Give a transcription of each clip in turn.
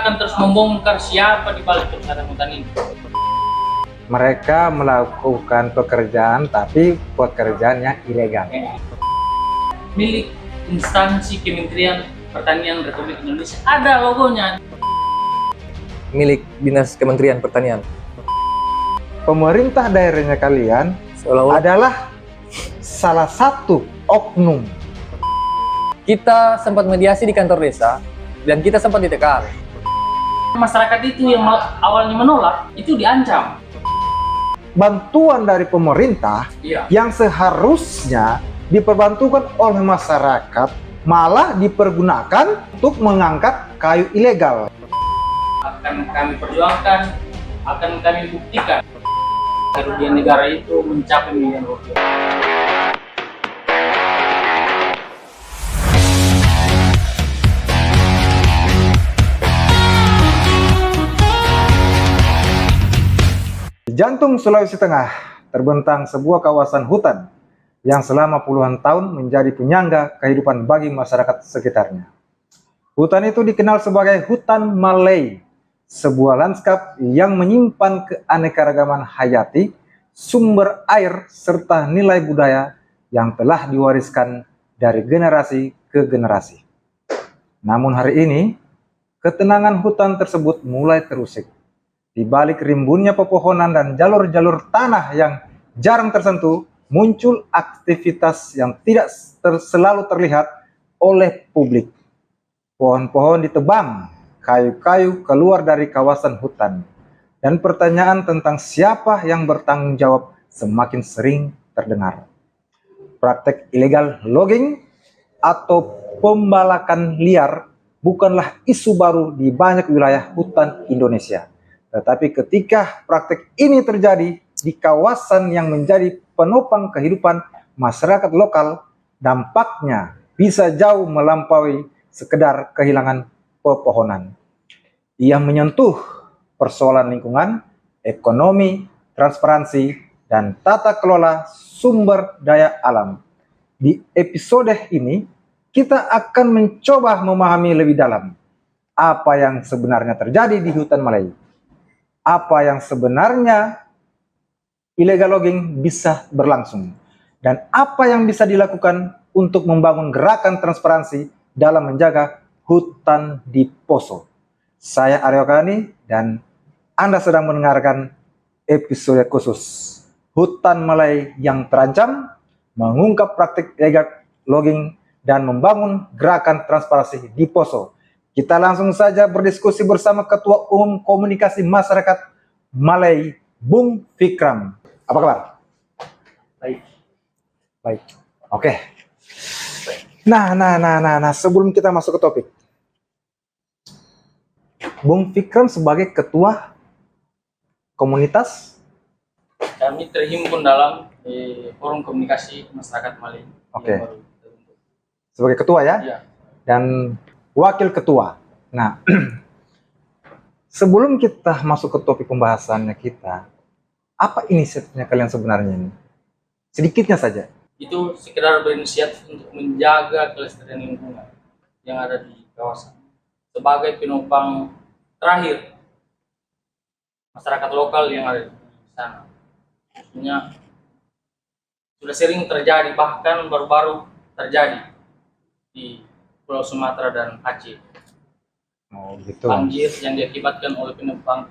akan terus membongkar siapa di balik kebakaran hutan ini. Mereka melakukan pekerjaan tapi pekerjaannya ilegal. Milik instansi Kementerian Pertanian Republik Indonesia, ada logonya. Milik Dinas Kementerian Pertanian. Pemerintah daerahnya kalian Seolah-olah adalah salah satu oknum. kita sempat mediasi di kantor desa dan kita sempat ditekan. Masyarakat itu yang awalnya menolak, itu diancam. Bantuan dari pemerintah Iya. yang seharusnya diperbantukan oleh masyarakat malah dipergunakan untuk mengangkat kayu ilegal. Akan kami perjuangkan, akan kami buktikan kerugian negara itu mencapai miliaran rupiah. Di jantung Sulawesi Tengah terbentang sebuah kawasan hutan yang selama puluhan tahun menjadi penyangga kehidupan bagi masyarakat sekitarnya. Hutan itu dikenal sebagai hutan Malay, sebuah lanskap yang menyimpan keanekaragaman hayati, sumber air, serta nilai budaya yang telah diwariskan dari generasi ke generasi. Namun hari ini, ketenangan hutan tersebut mulai terusik. Di balik rimbunnya pepohonan dan jalur-jalur tanah yang jarang tersentuh, muncul aktivitas yang tidak selalu terlihat oleh publik. Pohon-pohon ditebang, kayu-kayu keluar dari kawasan hutan, dan pertanyaan tentang siapa yang bertanggung jawab semakin sering terdengar. Praktek ilegal logging atau pembalakan liar bukanlah isu baru di banyak wilayah hutan Indonesia. Tetapi ketika praktek ini terjadi di kawasan yang menjadi penopang kehidupan masyarakat lokal, dampaknya bisa jauh melampaui sekedar kehilangan pepohonan. Ia menyentuh persoalan lingkungan, ekonomi, transparansi, dan tata kelola sumber daya alam. Di episode ini, kita akan mencoba memahami lebih dalam apa yang sebenarnya terjadi di hutan Malay. Apa yang sebenarnya illegal logging bisa berlangsung, dan apa yang bisa dilakukan untuk membangun gerakan transparansi dalam menjaga hutan di Poso. Saya Aryo Kani dan Anda sedang mendengarkan episode khusus Hutan Malay yang Terancam, mengungkap praktik illegal logging dan membangun gerakan transparansi di Poso. Kita langsung saja berdiskusi bersama Ketua Umum Komunikasi Masyarakat Malay, Bung Fikram. Apa kabar? Baik. Baik. Oke. Nah, sebelum kita masuk ke topik, Bung Fikram sebagai Ketua Komunitas, Kami terhimpun dalam Forum Komunikasi Masyarakat Malay. Oke. Yang baru terbentuk. sebagai Ketua ya, Iya. dan Wakil Ketua. Nah, sebelum kita masuk ke topik pembahasannya kita, apa inisiatifnya kalian sebenarnya ini? Sedikitnya saja. Itu sekedar berinisiatif untuk menjaga kelestarian lingkungan yang ada di kawasan sebagai penopang terakhir masyarakat lokal yang ada di sana. Maksudnya sudah sering terjadi, bahkan baru-baru terjadi di Pulau Sumatera dan Aceh. Oh gitu. Banjir yang diakibatkan oleh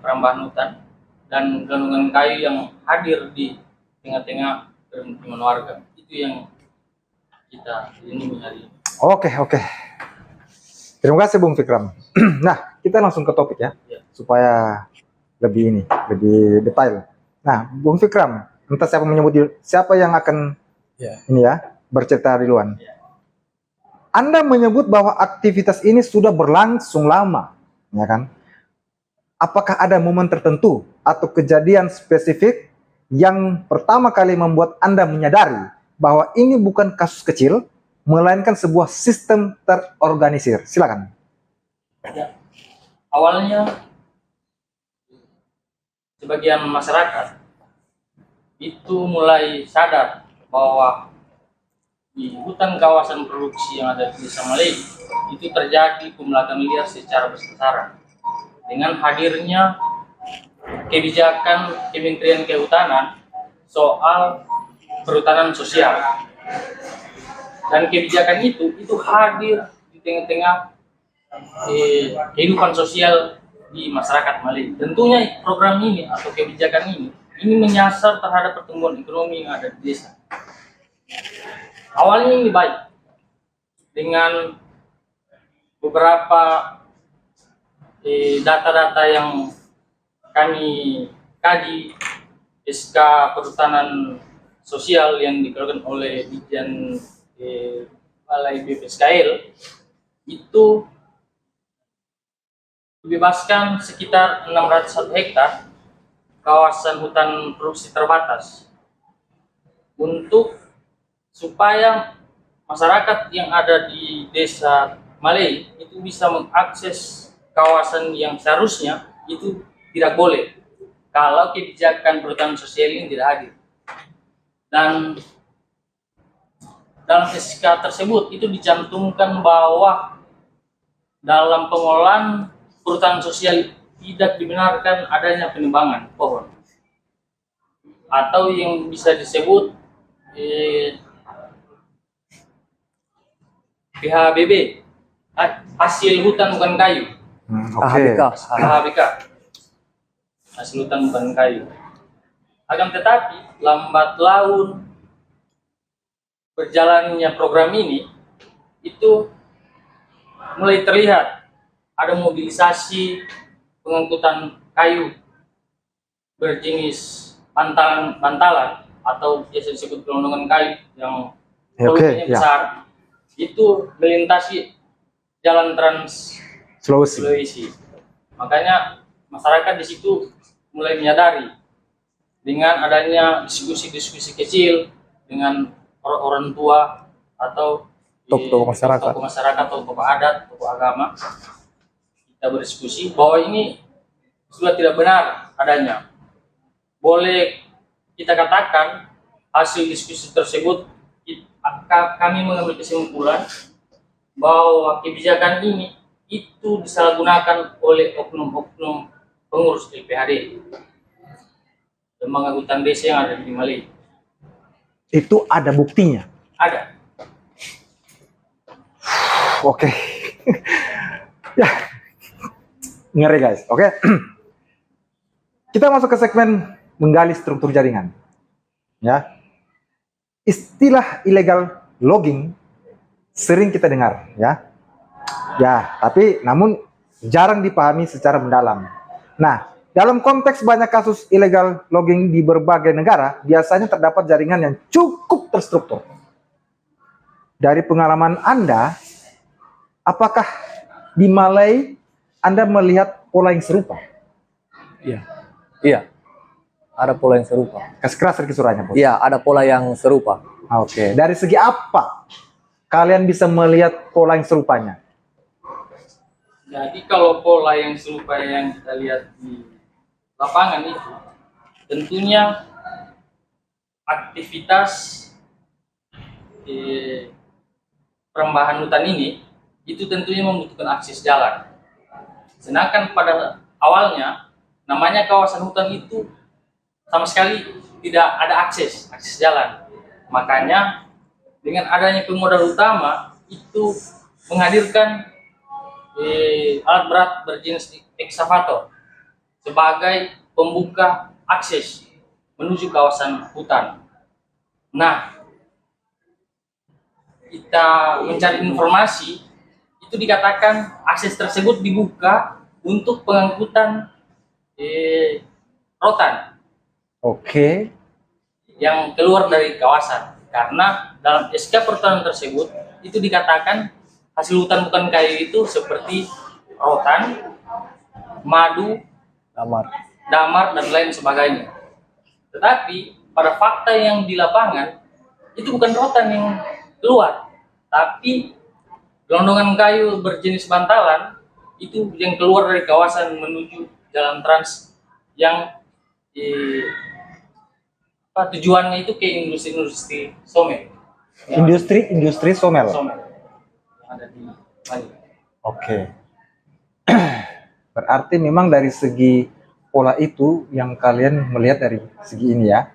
perambahan hutan dan gandungan kayu yang hadir di tengah-tengah permukiman warga. Itu yang kita lindungi hari ini. Oke. Terima kasih Bung Fikram. Nah, kita langsung ke topik ya, Ya. supaya lebih detail. Nah, Bung Fikram, entah siapa yang akan ini ya bercerita duluan. Ya. Anda menyebut bahwa aktivitas ini sudah berlangsung lama, ya kan? Apakah ada momen tertentu atau kejadian spesifik yang pertama kali membuat Anda menyadari bahwa ini bukan kasus kecil, melainkan sebuah sistem terorganisir? Silakan. Ya. Awalnya sebagian masyarakat itu mulai sadar bahwa di hutan kawasan produksi yang ada di Desa Malay itu terjadi pembalakan liar secara besar-besaran. dengan hadirnya kebijakan Kementerian Kehutanan soal perhutanan sosial. Dan kebijakan itu hadir di tengah-tengah kehidupan sosial di masyarakat Malay. Tentunya program ini atau kebijakan ini menyasar terhadap pertumbuhan ekonomi yang ada di desa. Awalnya ini baik dengan beberapa data-data yang kami kaji SK Perhutanan Sosial yang dikeluarkan oleh Ditjen Balai BPSKL itu dibebaskan sekitar 601 hektar kawasan hutan produksi terbatas untuk supaya masyarakat yang ada di desa Malay itu bisa mengakses kawasan yang seharusnya itu tidak boleh kalau kebijakan perhutanan sosial ini tidak hadir. Dan dalam SK tersebut itu dicantumkan bahwa dalam pengolahan perhutanan sosial tidak dibenarkan adanya penebangan pohon atau yang bisa disebut PHBB, hasil hutan bukan kayu. Oke. HBK, hasil hutan bukan kayu. Akan tetapi lambat laun berjalannya program ini itu mulai terlihat ada mobilisasi pengangkutan kayu berjenis bantalan atau biasa disebut gelondongan kayu yang volumenya besar, itu melintasi jalan Trans Sulawesi. Makanya masyarakat di situ mulai menyadari dengan adanya diskusi-diskusi kecil dengan orang tua atau tokoh masyarakat, tokoh adat, tokoh agama. Kita berdiskusi bahwa ini sudah tidak benar adanya. Boleh kita katakan hasil diskusi tersebut kami mengambil kesimpulan bahwa kebijakan ini itu disalahgunakan oleh oknum-oknum pengurus LPHD, lembaga hutan desa yang ada di Malay. Itu ada buktinya? Ada. Oke. Ya. Ngeri guys, oke. Kita masuk ke segmen menggali struktur jaringan. Ya. Istilah illegal logging sering kita dengar, ya. Ya, tapi namun jarang dipahami secara mendalam. Nah, dalam konteks banyak kasus illegal logging di berbagai negara, biasanya terdapat jaringan yang cukup terstruktur. Dari pengalaman Anda, apakah di Malay Anda melihat pola yang serupa? Iya. Ada pola yang serupa. Kasih keras sedikit suaranya, Bos. Iya, ada pola yang serupa. Oke. Dari segi apa kalian bisa melihat pola yang serupanya? Jadi kalau pola yang serupa yang kita lihat di lapangan itu, tentunya aktivitas perembahan hutan ini itu tentunya membutuhkan akses jalan. Sedangkan pada awalnya namanya kawasan hutan itu sama sekali tidak ada akses jalan. Makanya dengan adanya pemodal utama itu menghadirkan alat berat berjenis eksavator sebagai pembuka akses menuju kawasan hutan. Nah, kita mencari informasi itu dikatakan akses tersebut dibuka untuk pengangkutan rotan. Oke. Yang keluar dari kawasan, karena dalam SK perhutanan tersebut itu dikatakan hasil hutan bukan kayu itu seperti rotan, madu, damar dan lain sebagainya. Tetapi pada fakta yang di lapangan itu bukan rotan yang keluar, tapi gelondongan kayu berjenis bantalan itu yang keluar dari kawasan menuju jalan trans yang tujuannya itu ke industri somel. Industri somel. Somel yang ada di Bali. Oke. Berarti memang dari segi pola itu yang kalian melihat dari segi ini ya,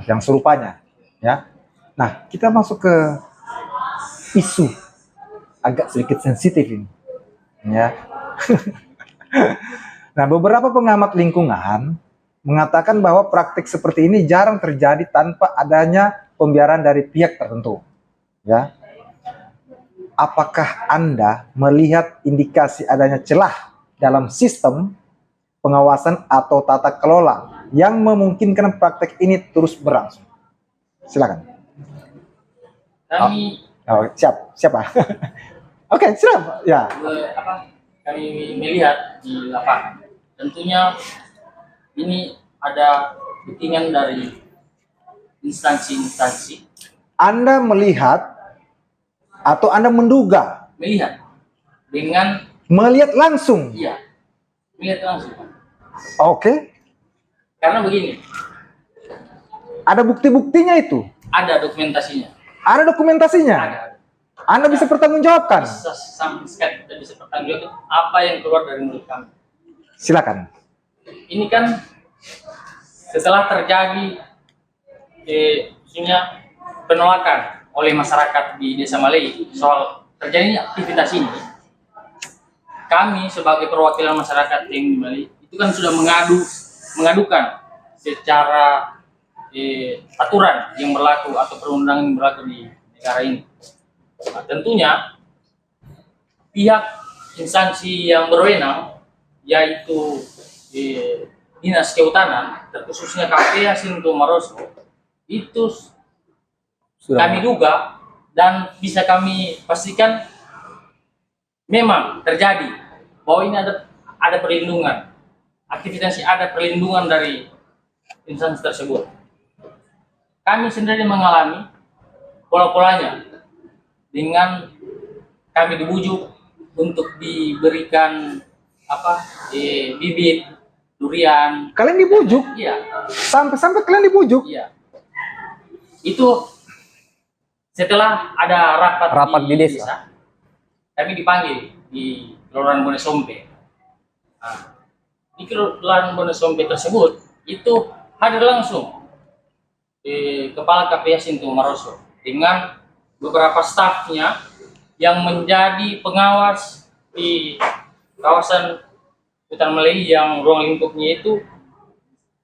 yang serupanya ya. Nah, kita masuk ke isu agak sedikit sensitif ini ya. Nah, beberapa pengamat lingkungan mengatakan bahwa praktik seperti ini jarang terjadi tanpa adanya pembiaran dari pihak tertentu. Ya. Apakah Anda melihat indikasi adanya celah dalam sistem pengawasan atau tata kelola yang memungkinkan praktik ini terus berlangsung? Silakan. Siapa? Oke, silakan. Ya. Kami melihat di lapangan, tentunya ini ada dukungan dari instansi-instansi. Anda melihat atau Anda menduga? Melihat langsung? Iya, melihat langsung. Oke. Karena begini. Ada bukti-buktinya itu? Ada dokumentasinya. Ada dokumentasinya? Ada. Anda bisa pertanggungjawabkan? Sama sekali kita bisa pertanggungjawabkan apa yang keluar dari mulut kami. Silakan. Ini kan setelah terjadi maksudnya penolakan oleh masyarakat di Desa Malei soal terjadinya aktivitas ini, kami sebagai perwakilan masyarakat yang di Malei itu kan sudah mengadukan secara aturan yang berlaku atau perundangan yang berlaku di negara ini. Nah, tentunya pihak instansi yang berwenang yaitu Dinas Kehutanan, terkhususnya KPH Sintu Maroso, itu kami duga dan bisa kami pastikan memang terjadi bahwa ini ada perlindungan, aktivitas ada perlindungan dari instansi tersebut. Kami sendiri mengalami pola-polanya dengan kami dibujuk untuk diberikan bibit durian. Kalian dibujuk? Iya. Sampai kalian dibujuk? Iya. Itu setelah ada rapat di desa. Kami dipanggil di Kelurahan Bonesompe. Nah, di Kelurahan Bonesompe tersebut itu hadir langsung Kepala KPH Sintu Maroso dengan beberapa stafnya yang menjadi pengawas di kawasan hutan Malei yang ruang lingkupnya itu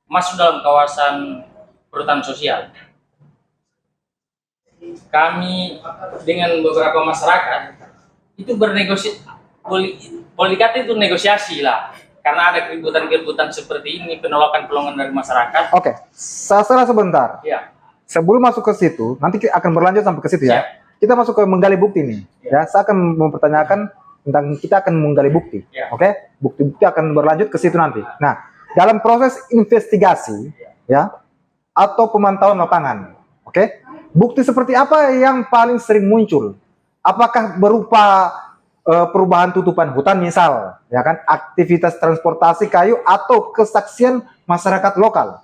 masuk dalam kawasan perhutanan sosial. Kami dengan beberapa masyarakat itu bernegosiasi, boleh dikata itu negosiasi lah, karena ada keributan-keributan seperti ini, penolakan dari masyarakat. Oke, salah sebentar. Ya. Sebelum masuk ke situ, nanti akan berlanjut sampai ke situ ya. Kita masuk ke menggali bukti nih. Ya, saya akan mempertanyakan tentang kita akan menggali bukti. Oke, bukti-bukti akan berlanjut ke situ nanti. Nah, dalam proses investigasi ya atau pemantauan lapangan, oke, bukti seperti apa yang paling sering muncul? Apakah berupa perubahan tutupan hutan misal, ya kan, aktivitas transportasi kayu atau kesaksian masyarakat lokal?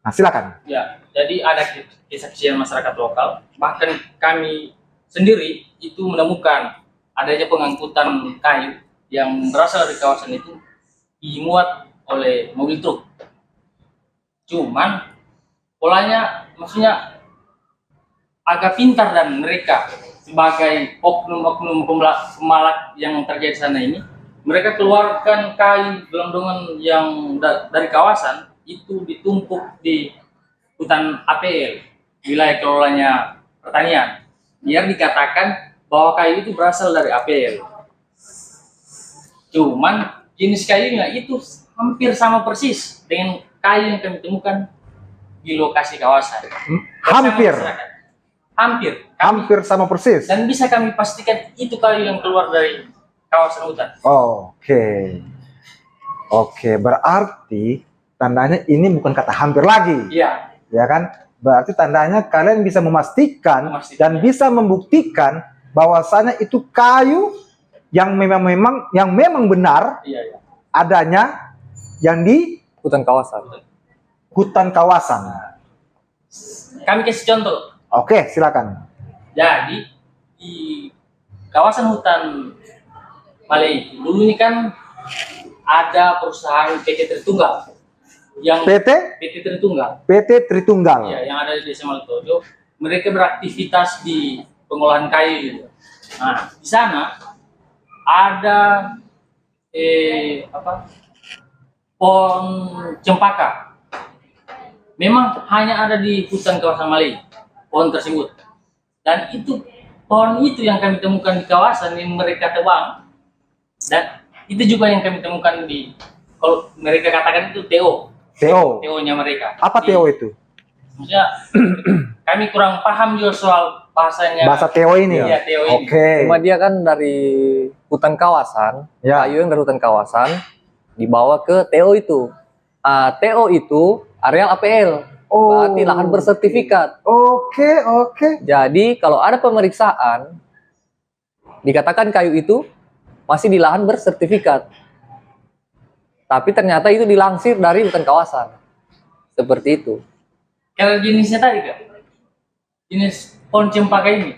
Nah, silakan. Ya, jadi ada kesaksian masyarakat lokal, bahkan kami sendiri itu menemukan adanya pengangkutan kayu yang berasal dari kawasan itu dimuat oleh mobil truk. Cuman polanya maksudnya agak pintar, dan mereka sebagai oknum-oknum pemalak yang terjadi di sana ini, mereka keluarkan kayu gelondongan yang dari kawasan itu ditumpuk di hutan APL, wilayah kelolanya pertanian, biar dikatakan bahwa kayu itu berasal dari APL. Cuman jenis kayunya itu hampir sama persis dengan kayu yang kami temukan di lokasi kawasan. Hampir sama persis. Dan bisa kami pastikan itu kayu yang keluar dari kawasan hutan. Oke, berarti tandanya ini bukan kata hampir lagi. Iya. Ya kan? Berarti tandanya kalian bisa memastikan dan bisa membuktikan bahwasanya itu kayu yang memang benar adanya yang di Hutan kawasan. Kami kasih contoh. Oke, silakan. Jadi di kawasan hutan Malay. Dulu ini kan ada perusahaan PT Tritunggal yang PT Tritunggal. PT Tritunggal. Ya, yang ada di Desa Maletojo. Mereka beraktivitas di pengolahan kayu gitu. Nah, di sana ada pohon cempaka. Memang hanya ada di hutan kawasan Malay pohon tersebut. Dan itu pohon itu yang kami temukan di kawasan yang mereka tebang. Dan itu juga yang kami temukan di, kalau mereka katakan itu TO. TO-nya mereka. Apa Di- TO itu? Maksudnya kami kurang paham juga soal bahasanya. Bahasa TO ini. Iya, TO ini. Oke. Cuma dia kan dari hutan kawasan, Ya. kayu yang dari hutan kawasan dibawa ke TO itu. TO itu areal APL, Oh. berarti lahan bersertifikat. Oke. Jadi kalau ada pemeriksaan, dikatakan kayu itu masih di lahan bersertifikat. Tapi ternyata itu dilansir dari hutan kawasan. Seperti itu. Kalau jenisnya tadi Kak, jenis pohon cempaka ini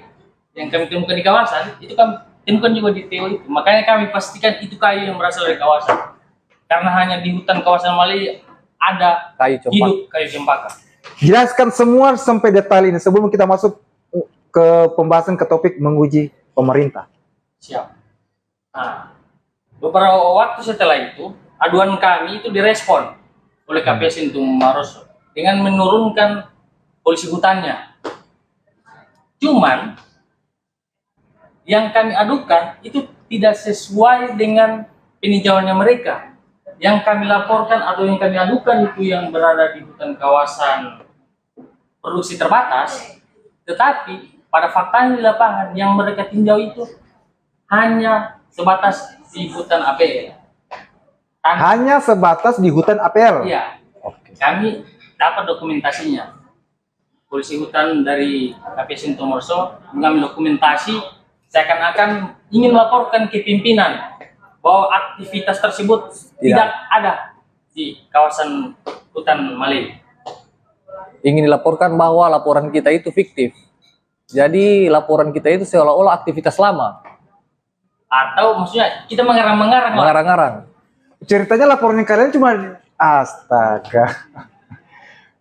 yang kami temukan di kawasan, itu kami temukan juga di TO itu. Makanya kami pastikan itu kayu yang berasal dari kawasan. Karena hanya di hutan kawasan Malay ada Kayu cempaka. hidup kayu cempaka. Jelaskan semua sampai detail ini sebelum kita masuk ke pembahasan ke topik menguji pemerintah. Siap. Nah, beberapa waktu setelah itu, aduan kami itu direspon oleh KPS Sintung Maroso dengan menurunkan polisi hutannya. Cuman yang kami adukan itu tidak sesuai dengan peninjauannya mereka. Yang kami laporkan atau yang kami adukan itu yang berada di hutan kawasan produksi terbatas, tetapi pada faktanya di lapangan yang mereka tinjau itu hanya sebatas di hutan APL. Hanya sebatas di hutan APL. Iya, Oke. kami dapat dokumentasinya. Polisi hutan dari KPS Sintung Maroso mengambil dokumentasi seakan-akan ingin melaporkan ke pimpinan bahwa aktivitas tersebut tidak ada di kawasan hutan Malay. Ingin dilaporkan bahwa laporan kita itu fiktif. Jadi laporan kita itu seolah-olah aktivitas lama, Atau maksudnya kita mengarang-mengarang lah. mengarang-arang. Ceritanya laporannya kalian cuma astaga.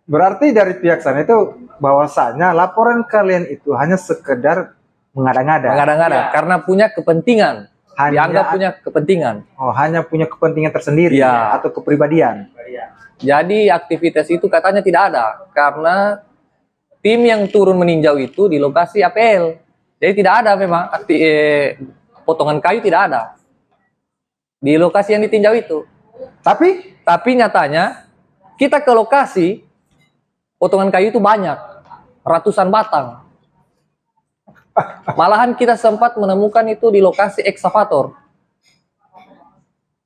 Berarti dari pihak sana itu bahwasanya laporan kalian itu hanya sekedar mengada-ngada. Mengada-ngada Iya. karena punya kepentingan. Dianggap punya kepentingan. hanya punya kepentingan tersendiri Iya. atau kepribadian. Jadi aktivitas itu katanya tidak ada karena tim yang turun meninjau itu di lokasi APL. Jadi tidak ada memang potongan kayu tidak ada di lokasi yang ditinjau itu. Tapi nyatanya kita ke lokasi potongan kayu itu banyak, ratusan batang. Malahan kita sempat menemukan itu di lokasi ekskavator.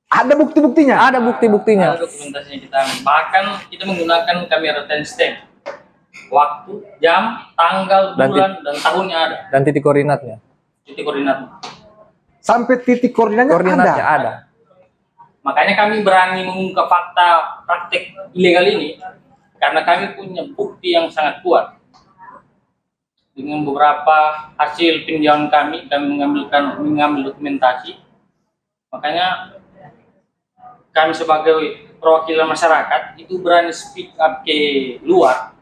Ada bukti-buktinya. Ada bukti-buktinya. Ada dokumentasinya kita. Bahkan kita menggunakan kamera timestamp. Waktu, jam, tanggal, Dan bulan, dan tahunnya ada. Dan titik koordinatnya. Titik koordinat. Sampai titik koordinatnya Koordinatnya ada. ada. Makanya kami berani mengungkap fakta praktik ilegal ini karena kami punya bukti yang sangat kuat. Dengan beberapa hasil peninjauan kami mengambil dokumentasi. Makanya kami sebagai perwakilan masyarakat itu berani speak up ke luar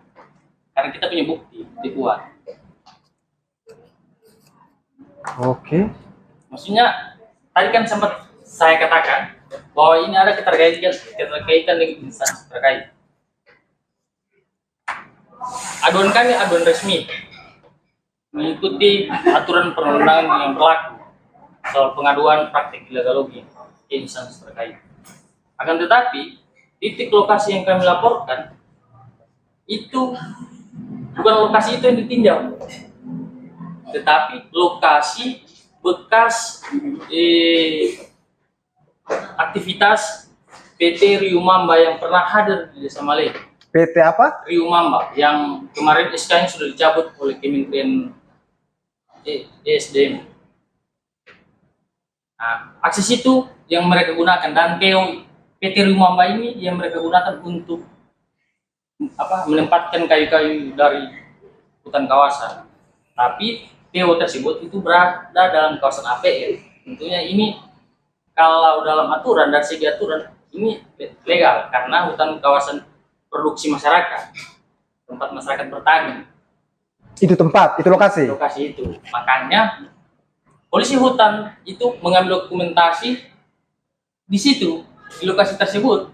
karena kita punya bukti kuat. Oke. Maksudnya tadi kan sempat saya katakan bahwa ini ada keterkaitan dengan instansi terkait. Aduan kami aduan resmi mengikuti aturan perundangan yang berlaku soal pengaduan praktik ilegalogi ke instansi terkait. Akan tetapi titik lokasi yang kami laporkan itu bukan lokasi itu yang ditinjau, tetapi lokasi bekas aktivitas PT Riu Mamba yang pernah hadir di Desa Malay. PT apa? Riu Mamba yang kemarin SK-nya sudah dicabut oleh Kementerian ESDM. Nah, akses itu yang mereka gunakan dan PT Riu Mamba ini yang mereka gunakan untuk menempatkan kayu-kayu dari hutan kawasan. Tapi TO tersebut itu berada dalam kawasan APL. Tentunya ini kalau dalam aturan, dari segi aturan ini legal karena hutan kawasan produksi masyarakat, tempat masyarakat bertani. Itu tempat, itu lokasi. Lokasi itu. Makanya polisi hutan itu mengambil dokumentasi di situ, di lokasi tersebut.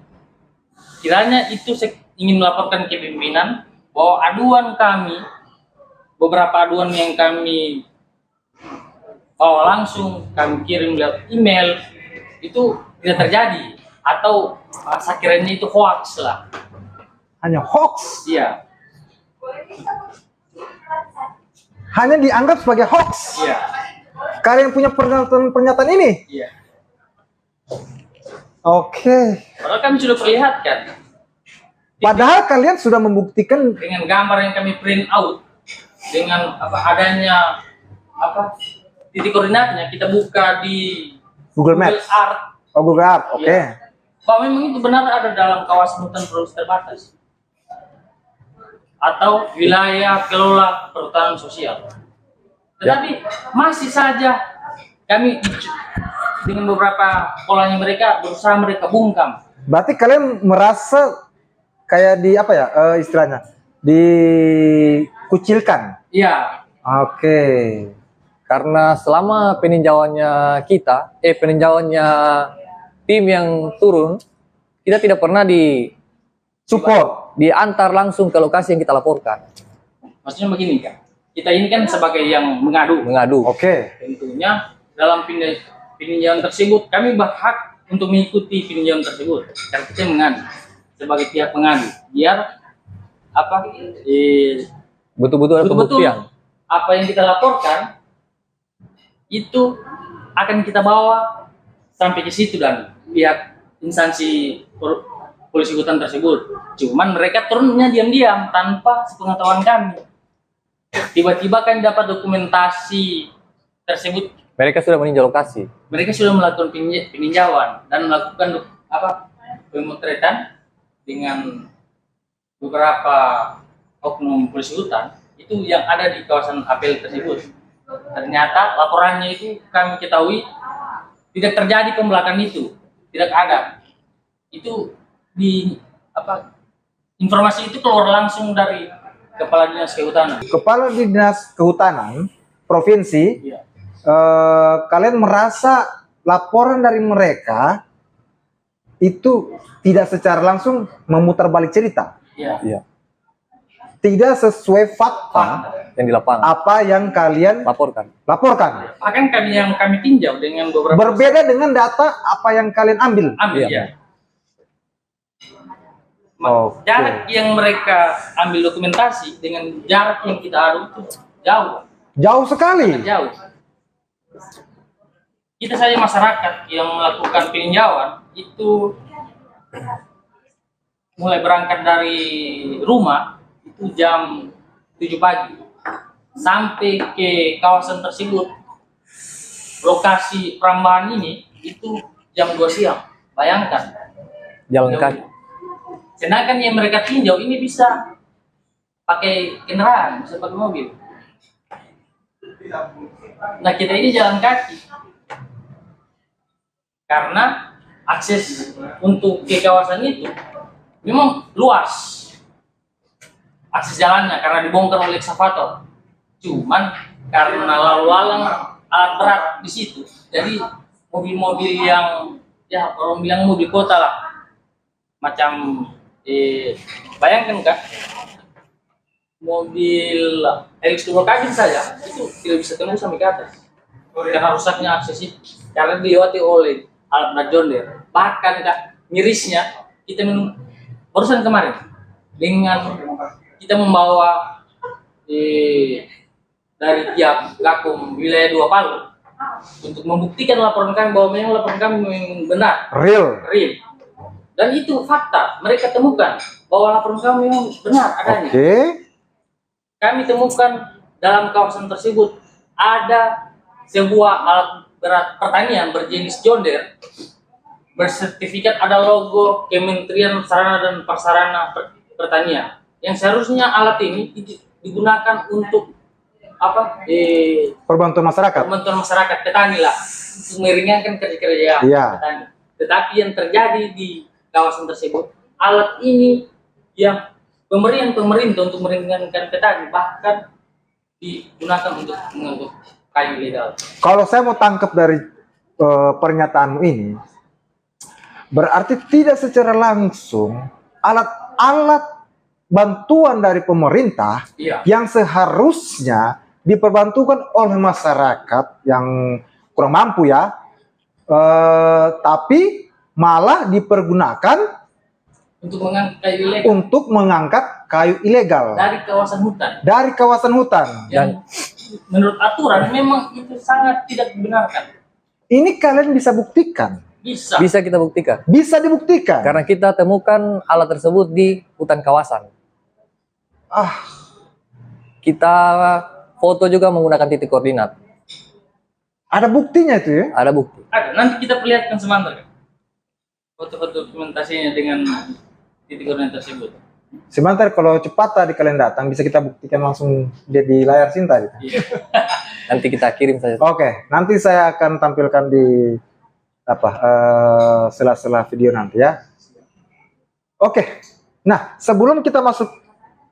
Kiranya itu ingin melaporkan ke pimpinan bahwa aduan kami, beberapa aduan yang kami bawa langsung, kami kirim lewat email, itu tidak terjadi. Atau sekiranya itu hoax lah. Hanya hoax. Iya, Hanya dianggap sebagai hoax. iya, Kalian punya pernyataan ini? iya. Oke. Padahal kami sudah perlihatkan Padahal kalian sudah membuktikan dengan gambar yang kami print out, dengan adanya titik koordinatnya kita buka di Google Maps. Earth, Oh, Google Earth. Oke. Iya. Bahwa memang itu benar ada dalam kawasan hutan produksi terbatas atau wilayah kelola perhutanan sosial. Tetapi masih saja kami dengan beberapa polanya mereka berusaha mereka bungkam. Berarti kalian merasa kayak di apa ya istilahnya? Dikucilkan. Iya, Oke. Karena selama peninjauannya peninjauannya tim yang turun, kita tidak pernah Support. diantar langsung ke lokasi yang kita laporkan. maksudnya begini kan. Kita ini kan sebagai yang mengadu. Oke. Tentunya dalam peninjauan tersebut kami berhak untuk mengikuti peninjauan tersebut. Karena kita mengadu sebagai pihak pengadu, biar Betul-betul ada pembuktian. apa yang kita laporkan itu akan kita bawa sampai ke situ dan pihak instansi polisi hutan tersebut. Cuman mereka turunnya diam-diam tanpa sepengetahuan kami. Tiba-tiba kan dapat dokumentasi tersebut. Mereka sudah meninjau lokasi. Mereka sudah melakukan peninjauan dan melakukan pemotretan dengan beberapa oknum polisi hutan itu yang ada di kawasan apel tersebut. Ternyata laporannya itu kami ketahui tidak terjadi pembelakan itu, tidak ada. Itu informasi itu keluar langsung dari Kepala Dinas Kehutanan. Kepala Dinas Kehutanan Provinsi, Iya. Kalian merasa laporan dari mereka itu tidak secara langsung memutar balik cerita, Iya. tidak sesuai fakta Yang di lapangan. apa yang kalian Laporkan. laporkan, Akan yang kami tinjau dengan beberapa berbeda dengan data apa yang kalian ambil. ambil Iya. ya. Oke. Jarak yang mereka ambil dokumentasi dengan jarak yang kita adu itu jauh. Jauh sekali. Jauh. Kita saja masyarakat yang melakukan peninjauan itu mulai berangkat dari rumah itu jam 7 pagi sampai ke kawasan tersebut, lokasi perambahan ini itu jam 2 siang. Bayangkan. Jalan kaki. Sedangkan yang mereka tinjau ini bisa pakai kendaraan, bisa pakai mobil. Nah, kita ini jalan kaki. Karena akses untuk ke kawasan itu memang luas. Akses jalannya karena dibongkar oleh ekskavator. Cuman karena lalu lalang alat berat di situ. Jadi mobil-mobil yang orang bilang mobil kota lah. Macam bayangkan kan, mobil Hilux 2 kabin saja itu tidak bisa tembus sampai ke atas karena rusaknya akses itu, karena dilewati oleh alat berat John Deere. Bahkan Kak, mirisnya kita barusan kemarin dengan kita membawa dari tiap Gakum wilayah 2 Palu untuk membuktikan laporan kami bahwa memang laporan kami memang benar, Real. dan itu fakta mereka temukan bahwa laporan kami memang benar adanya. Oke. Kami temukan dalam kawasan tersebut ada sebuah alat berat pertanian berjenis John Deere bersertifikat, ada logo Kementerian Sarana dan Prasarana Pertanian, yang seharusnya alat ini digunakan untuk Perbantuan masyarakat. pembantuan masyarakat petani lah. untuk meringankan kerja-kerja Iya. petani. Tetapi yang terjadi di kawasan tersebut, alat ini yang pemberian pemerintah untuk meringankan petani bahkan digunakan untuk mengangkut kayu ilegal. Kalau saya mau tangkap dari pernyataanmu ini, berarti tidak secara langsung alat-alat bantuan dari pemerintah Iya. yang seharusnya diperbantukan oleh masyarakat yang kurang mampu ya, tapi malah dipergunakan untuk mengangkut kayu ilegal dari kawasan hutan. yang menurut aturan memang itu sangat tidak dibenarkan. Ini kalian bisa buktikan? Bisa kita buktikan. Bisa dibuktikan? Karena kita temukan alat tersebut di hutan kawasan. Kita foto juga menggunakan titik koordinat. Ada buktinya itu ya? Ada bukti. Ada, nanti kita perlihatkan sebentar kan foto-foto dokumentasinya dengan titik koordinat tersebut. Sebentar, kalau cepat tadi kalian datang bisa kita buktikan langsung di layar Sinta gitu. Iya. Nanti kita kirim saja. Oke, nanti saya akan tampilkan di sela-sela video nanti ya. Oke. Nah, sebelum kita masuk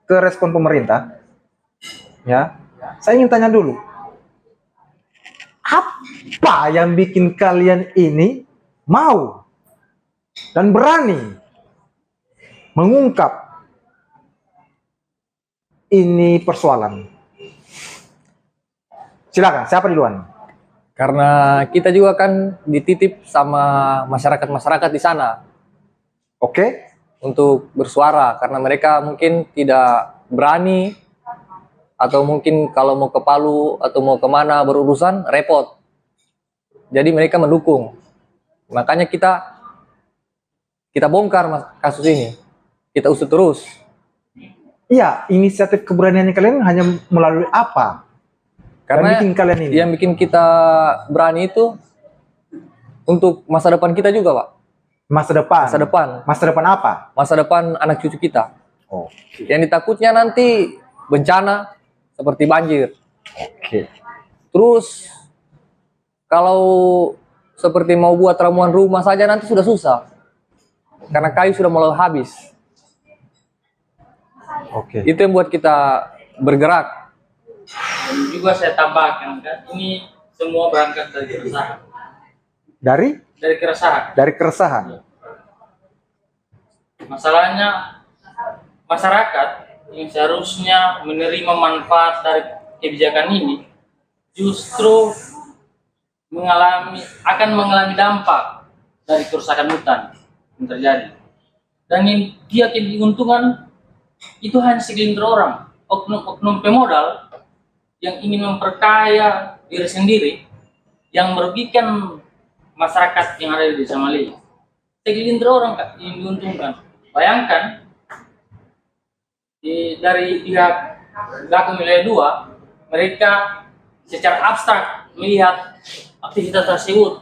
ke respon pemerintah, ya, saya ingin tanya dulu. Apa yang bikin kalian ini mau dan berani mengungkap ini persoalan? Silakan, siapa duluan? Karena kita juga kan dititip sama masyarakat-masyarakat di sana Oke. untuk bersuara, karena mereka mungkin tidak berani, atau mungkin kalau mau ke Palu atau mau kemana berurusan repot. Jadi mereka mendukung. Makanya kita bongkar kasus ini, kita usut terus. Iya, inisiatif keberaniannya kalian hanya melalui apa? Karena yang bikin kalian ini? yang bikin kita berani itu untuk masa depan kita juga, Pak. Masa depan. Masa depan. Masa depan apa? Masa depan anak cucu kita. Oke. Yang ditakutnya nanti bencana seperti banjir. Oke. Terus kalau seperti mau buat ramuan rumah saja nanti sudah susah. Karena kayu sudah mulai habis. Oke. Itu yang buat kita bergerak. Dan juga saya tambahkan kan, ini semua berangkat dari keresahan. Dari keresahan. Dari keresahan. Masalahnya masyarakat yang seharusnya menerima manfaat dari kebijakan ini justru akan mengalami dampak dari kerusakan hutan yang terjadi. Dan yang dia diuntungkan itu hanya segelintir orang, oknum pemodal yang ingin memperkaya diri sendiri, yang merugikan masyarakat yang ada di Desa Malih. Segelintir orang yang diuntungkan. Bayangkan dari pihak Gakum Wilayah 2, mereka secara abstrak melihat aktivitas tersebut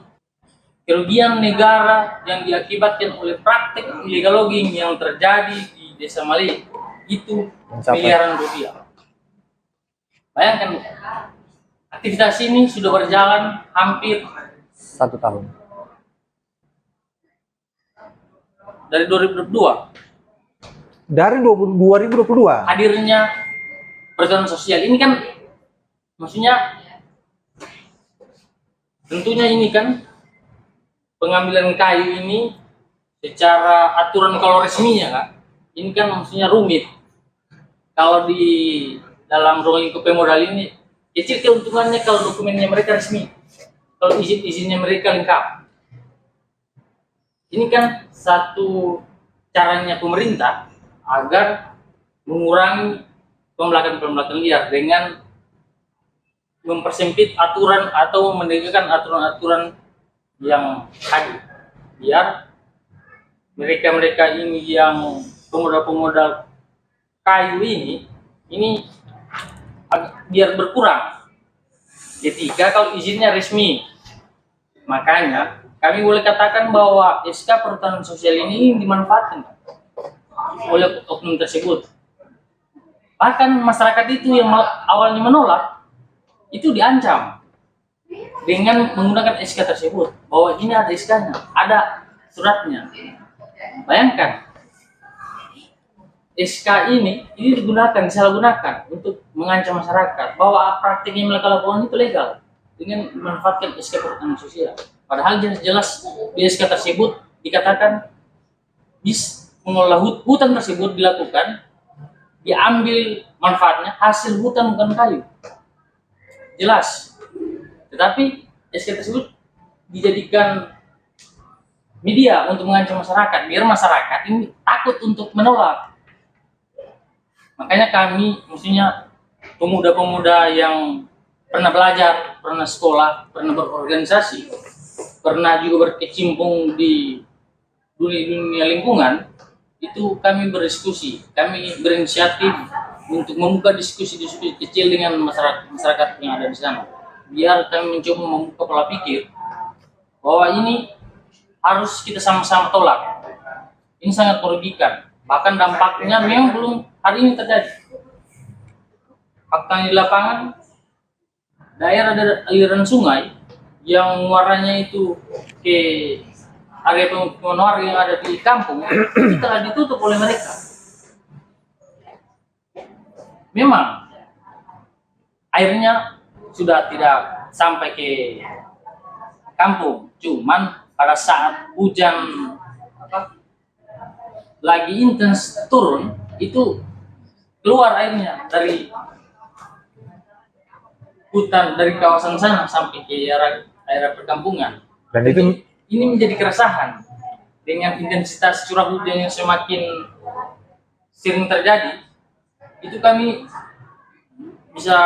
kerugian negara yang diakibatkan oleh praktek illegal logging yang terjadi di Desa Malih itu miliaran rupiah. Bayangkan, aktivitas ini sudah berjalan hampir 1 tahun. dari 2022. Dari 2022. Hadirnya perhutanan sosial ini kan, maksudnya tentunya ini kan pengambilan kayu ini secara aturan kalau resminya kan, ini kan maksudnya rumit. Kalau di dalam ruang lingkup pemodal ini kecil keuntungannya kalau dokumennya mereka resmi, kalau izinnya mereka lengkap. Ini kan satu caranya pemerintah agar mengurangi pembelakan liar dengan mempersempit aturan atau menegakkan aturan-aturan yang hadir, biar mereka ini yang pemodal kayu ini biar berkurang ketika kalau izinnya resmi. Makanya kami boleh katakan bahwa SK perhutanan sosial ini dimanfaatkan oleh oknum tersebut. Bahkan masyarakat itu yang awalnya menolak itu diancam dengan menggunakan SK tersebut, bahwa ini ada SK-nya, ada suratnya. Bayangkan, SK ini digunakan, disalahgunakan untuk mengancam masyarakat bahwa praktik yang mereka lakukan itu legal dengan memanfaatkan SK perhutanan sosial. Padahal jelas di SK tersebut dikatakan mengelola hutan tersebut dilakukan, diambil manfaatnya hasil hutan bukan kayu. Jelas. Tetapi SK tersebut dijadikan media untuk mengancam masyarakat, biar masyarakat ini takut untuk menolak. Makanya kami, maksudnya pemuda-pemuda yang pernah belajar, pernah sekolah, pernah berorganisasi, pernah juga berkecimpung di dunia lingkungan, itu kami berdiskusi, kami berinisiatif untuk membuka diskusi-diskusi kecil dengan masyarakat yang ada di sana. Biar kami mencoba membuka pola pikir bahwa ini harus kita sama-sama tolak. Ini sangat merugikan. Bahkan dampaknya memang belum hari ini terjadi. Faktanya di lapangan, daerah aliran sungai yang muaranya itu ke area pemukiman warga yang ada di kampung itu telah ditutup oleh mereka. Memang airnya sudah tidak sampai ke kampung, cuman pada saat hujan lagi intens turun, itu keluar airnya dari hutan, dari kawasan sana sampai ke area perkampungan. Dan itu ini menjadi keresahan dengan intensitas curah hujan yang semakin sering terjadi. Itu kami bisa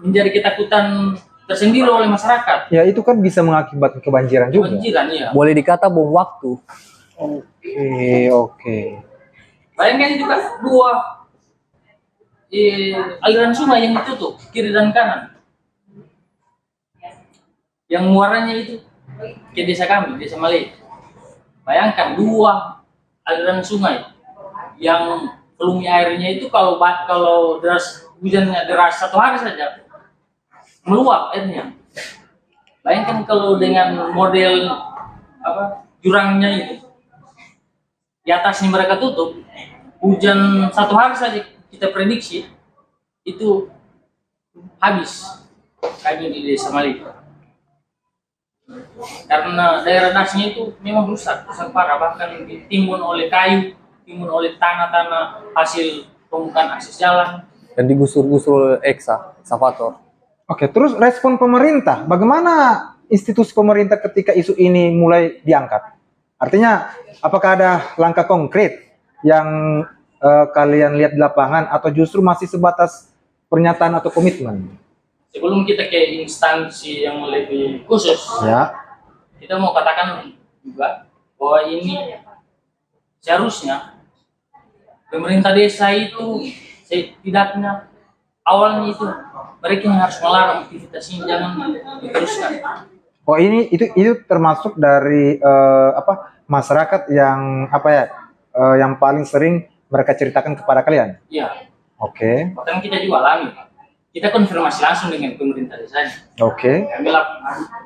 menjadi ketakutan tersendiri oleh masyarakat. ya itu kan bisa mengakibatkan kebanjiran juga. Kebanjiran, iya. Boleh dikata bom waktu. Oke. Bayangkan juga dua aliran sungai yang ditutup kiri dan kanan, yang muaranya itu ke desa kami, desa Malay. Bayangkan dua aliran sungai yang volume airnya itu kalau hujannya deras satu hari saja meluap airnya. Bayangkan kalau dengan model jurangnya itu di atasnya mereka tutup, hujan satu hari saja kita prediksi itu habis kami di desa Malay. Karena daerah dasarnya itu memang rusak parah, bahkan ditimbun oleh kayu, ditimbun oleh tanah-tanah hasil pembukaan akses jalan, Dan digusur-gusur eksavator. Oke, terus respon pemerintah, bagaimana institusi pemerintah ketika isu ini mulai diangkat? Artinya, apakah ada langkah konkret yang kalian lihat di lapangan atau justru masih sebatas pernyataan atau komitmen? Sebelum kita ke instansi yang lebih khusus, Ya, kita mau katakan juga bahwa ini seharusnya pemerintah desa itu setidaknya awalnya itu mereka yang harus melarang aktivitas ini, jangan diteruskan. oh itu termasuk dari masyarakat yang yang paling sering mereka ceritakan kepada kalian. Iya, Oke, bahkan kita juga alami. Kita konfirmasi langsung dengan pemerintah desanya. oke. Kami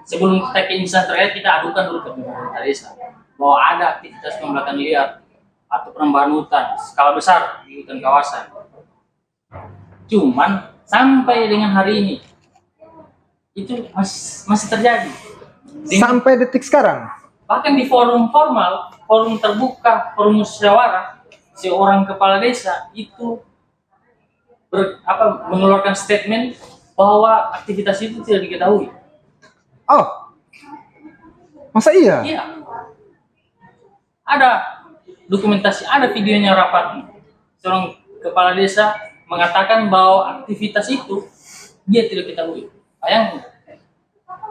sebelum kita ke instansi terkait, kita adukan dulu ke pemerintah desa bahwa ada aktivitas pembakaran liar atau penambahan hutan skala besar di hutan kawasan. Cuman sampai dengan hari ini itu masih terjadi. Sampai detik sekarang. Bahkan di forum formal, forum terbuka, forum musyawarah, seorang kepala desa itu mengeluarkan statement bahwa aktivitas itu tidak diketahui. Oh, masa iya? Iya. Ada dokumentasi, ada videonya rapat. Seorang kepala desa mengatakan bahwa aktivitas itu dia tidak ketahui. Bayangkan,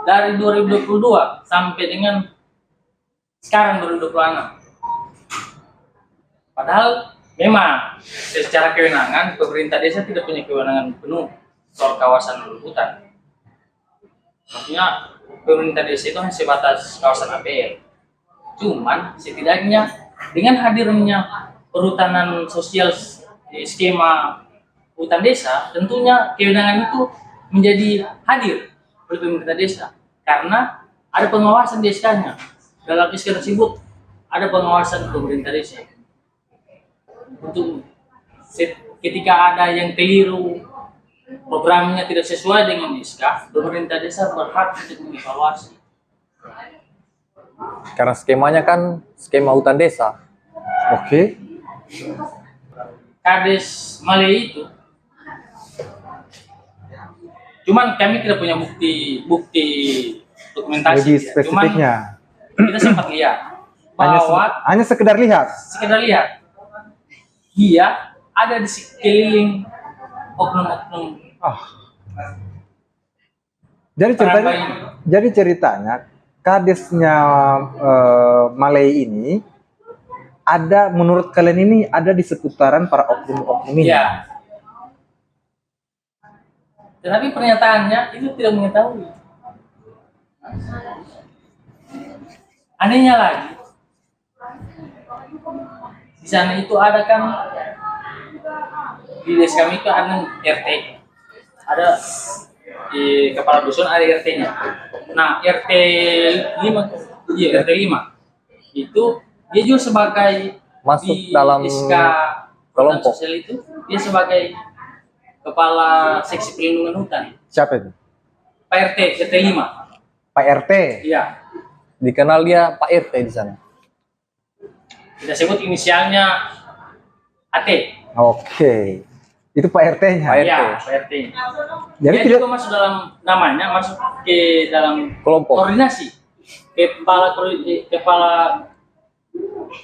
dari 2022 sampai dengan sekarang 2026. Padahal memang secara kewenangan pemerintah desa tidak punya kewenangan penuh soal kawasan hutan. Maksudnya pemerintah desa itu hanya sebatas kawasan APL. Cuman setidaknya dengan hadirnya perhutanan sosial skema hutan desa, tentunya kewenangan itu menjadi hadir oleh pemerintah desa karena ada pengawasan di SK-nya. Dalam SK tersebut ada pengawasan pemerintah desa. Untuk ketika ada yang keliru, programnya tidak sesuai dengan SK, pemerintah desa berhak untuk mengevaluasi. Karena skemanya kan skema hutan desa. Oke. Kades Male itu, cuman kami tidak punya bukti dokumentasi. Lebih Ya. spesifiknya. Cuman kita sempat lihat bahwa Hanya sekedar lihat. dia ada di sekeliling oknum-oknum. Jadi ceritanya kadesnya Malay ini ada, menurut kalian ini ada di seputaran para oknum-oknum ini. Ya. Tetapi pernyataannya itu tidak mengetahui. Anehnya lagi, di sana itu ada kan di desa kami itu ada RT, ada di kepala dusun ada RT-nya. Nah RT 5, iya RT 5 itu dia juga sebagai Masuk di dalam SK kelompok. sosial itu dia sebagai kepala seksi perlindungan hutan. Siapa itu? Pak RT 5. Pak RT. Iya. Dikenal dia Pak RT di sana. Kita sebut inisialnya AT. Oke. Itu Pak RT-nya. Pak RT. Iya, Pak RT. Jadi Dia tidak juga masuk dalam namanya, masuk ke dalam Kelompok. koordinasi. Kepala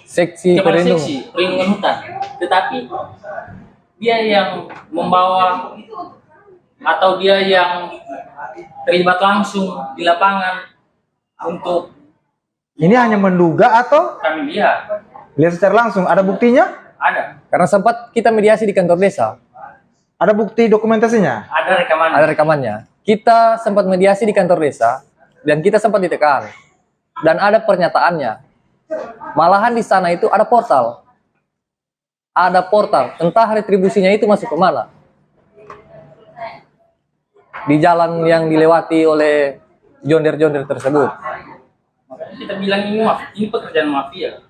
Seksi perlindungan. seksi perlindungan hutan. Tetapi dia yang membawa atau dia yang terlibat langsung di lapangan untuk ini hanya menduga atau kami lihat secara langsung? Ada buktinya? ada Karena sempat kita mediasi di kantor desa. Ada bukti dokumentasinya? rekaman. Ada rekamannya. Kita sempat mediasi di kantor desa dan kita sempat ditekan. Dan ada pernyataannya. Malahan di sana itu ada portal. Ada portal. Entah retribusinya itu masuk ke mana. Di jalan yang dilewati oleh jonder-jonder tersebut. Makanya kita bilang ini pekerjaan mafia.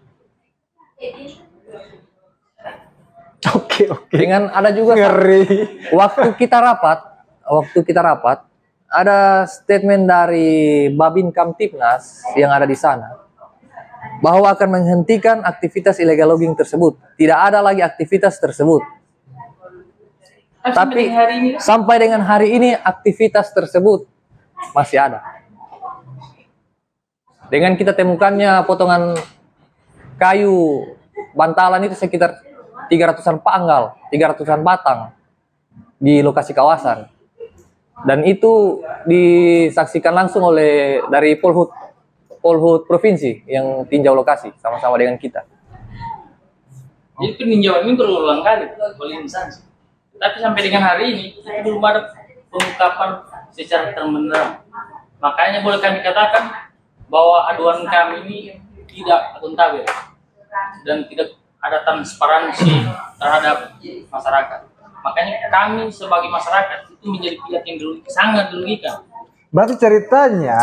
Oke. Dengan ada juga Ngeri. waktu kita rapat, ada statement dari Babin Kamtipnas yang ada di sana bahwa akan menghentikan aktivitas illegal logging tersebut. Tidak ada lagi aktivitas tersebut. Tapi hari ini sampai dengan hari ini aktivitas tersebut masih ada. Dengan kita temukannya potongan kayu bantalan itu sekitar 300-an panggal, 300-an batang di lokasi kawasan. Dan itu disaksikan langsung oleh dari Polhut provinsi yang tinjau lokasi sama-sama dengan kita. Jadi peninjauan ini berulang kali oleh instansi. Tapi sampai dengan hari ini kita belum ada pengungkapan secara terang-benderang. Makanya boleh kami katakan bahwa aduan kami ini tidak akuntabel dan tidak ada transparansi terhadap masyarakat. Makanya kami sebagai masyarakat itu menjadi pihak yang sangat dirugikan. Berarti ceritanya,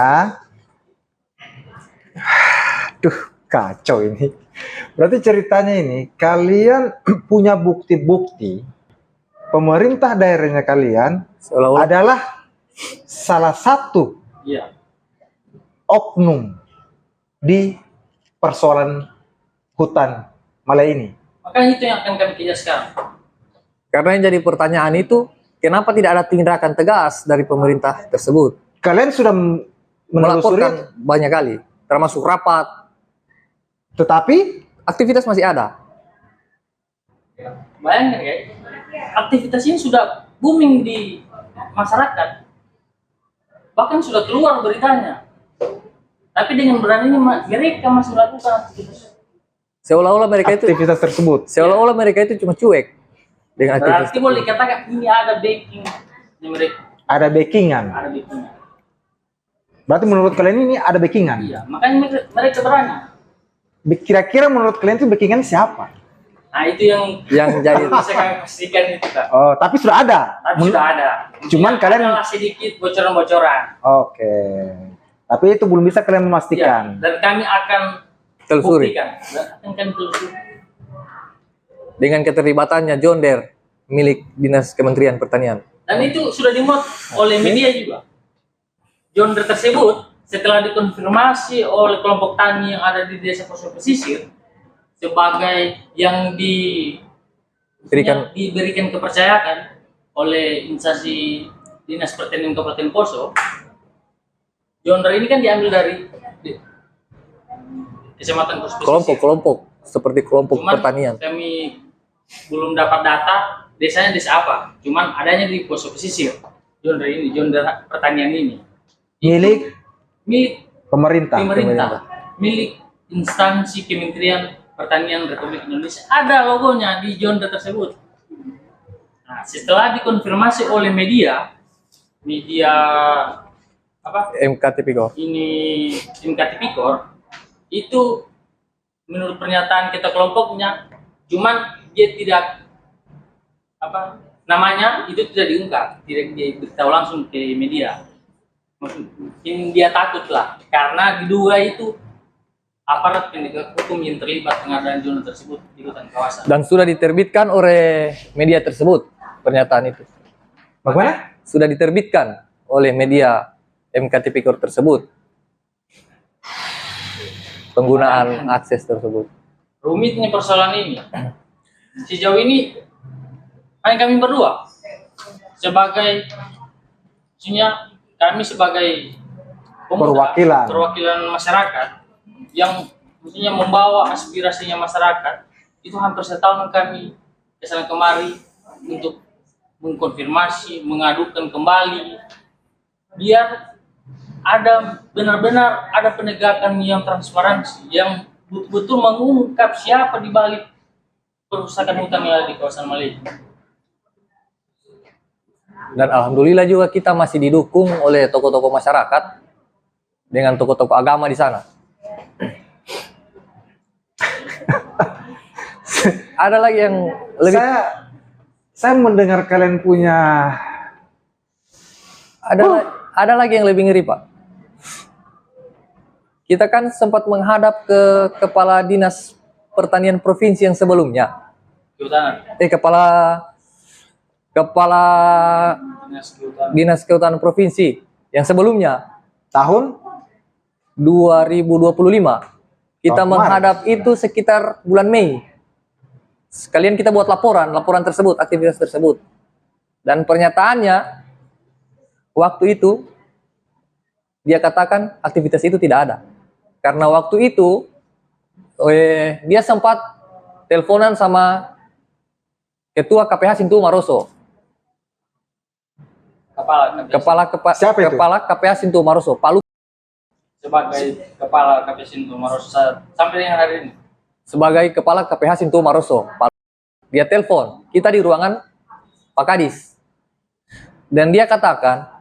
kacau ini. Berarti ceritanya ini, kalian punya bukti-bukti, pemerintah daerahnya kalian Seolah-olah adalah salah satu Iya. oknum di persoalan hutan Malay ini. Makanya itu yang akan kami kejar sekarang. karena yang jadi pertanyaan itu kenapa tidak ada tindakan tegas dari pemerintah tersebut? Kalian sudah menelusuri, Melaporkan banyak kali, termasuk rapat, tetapi aktivitas masih ada. Bayangkan ya, aktivitas ini sudah booming di masyarakat. Bahkan sudah keluar beritanya. Tapi dengan beraninya mereka masih melakukan aktivitas. Seolah-olah mereka itu cuma cuek dengan aktivitas. Berarti boleh dikatakan ini ada backing di mereka. ada backingan. Ada backingnya. Berarti menurut kalian ini ada backingan. Iya, makanya mereka berani. Kira-kira menurut kalian itu backingan siapa? Nah itu yang jadi bisa kami pastikan itu Kak. Oh, tapi sudah ada. Tapi sudah ada. Cuman kalian- adalah sedikit bocoran-bocoran. Oke. Tapi itu belum bisa kalian Ya, memastikan. dan kami akan telusuri buktikan. Dan akan kami telusuri. dengan keterlibatannya John Deere milik Dinas Kementerian Pertanian. Dan itu sudah dimuat oleh media juga. John Deere tersebut setelah dikonfirmasi oleh kelompok tani yang ada di Desa Poso Pesisir sebagai yang diberikan kepercayaan oleh instansi Dinas Pertanian Kabupaten Poso. John Deere ini kan diambil dari Kecamatan Poso Pesisir. Kelompok-kelompok seperti kelompok Cuman pertanian. kami belum dapat data desanya desa apa. Cuman adanya di Poso Pesisir. John Deere Pertanian ini. Milik Pemerintah. pemerintah. Milik instansi Kementerian Pertanian Republik Indonesia. Ada logonya di John Deere tersebut. Nah, setelah dikonfirmasi oleh media apa? MK Tipikor. Ini MK Tipikor itu menurut pernyataan kita kelompoknya, cuman dia tidak apa namanya itu tidak diungkap, tidak diberitahu langsung ke media. Mungkin dia takut lah karena diduga itu aparat penegak hukum yang terlibat pengadaan zona tersebut di hutan kawasan. Dan sudah diterbitkan oleh media tersebut pernyataan itu. Bagaimana? Sudah diterbitkan oleh media MK Tipikor tersebut. Penggunaan akses tersebut. Rumitnya persoalan ini. Sejauh ini hanya kami berdua sebagai maksudnya kami sebagai pemuda, perwakilan masyarakat yang maksudnya membawa aspirasinya masyarakat itu hampir setahun kami kesana kemari untuk mengkonfirmasi, mengadukan kembali biar ada benar-benar ada penegakan yang transparansi yang betul-betul mengungkap siapa di balik perusakan hutan yang ada di kawasan Malaysia. Dan alhamdulillah juga kita masih didukung oleh tokoh-tokoh masyarakat dengan tokoh-tokoh agama di sana. Ada lagi yang lebih Saya mendengar kalian punya ada lagi yang lebih ngeri, Pak. Kita kan sempat menghadap ke Kepala Dinas Pertanian Provinsi yang sebelumnya. Kepala Dinas Kehutanan Provinsi yang sebelumnya tahun 2025. Kita Tahun menghadap itu sekitar bulan Mei. Sekalian kita buat laporan tersebut, aktivitas tersebut. Dan pernyataannya waktu itu dia katakan aktivitas itu tidak ada. Karena waktu itu dia sempat teleponan sama Ketua KPH Sintu Maroso. Kepala KPH Sintu Maroso, Palu. Sebagai Kepala KPH Sintu Maroso sampai dengan hari ini. Sebagai Kepala KPH Sintu Maroso, Palu. Dia telepon, kita di ruangan Pak Kadis. Dan dia katakan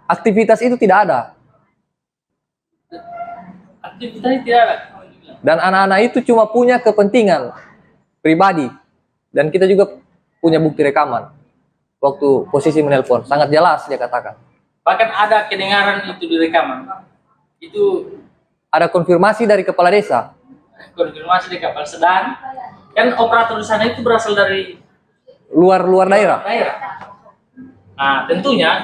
aktivitas itu tidak ada. Aktivitasnya tidak ada. Dan anak-anak itu cuma punya kepentingan pribadi. Dan kita juga punya bukti rekaman. Waktu posisi menelpon, sangat jelas dia katakan. Bahkan ada kedengaran itu di rekaman. Itu ada konfirmasi dari kepala desa. Konfirmasi di kapal sedang. Kan operator di sana itu berasal dari luar daerah. Nah, tentunya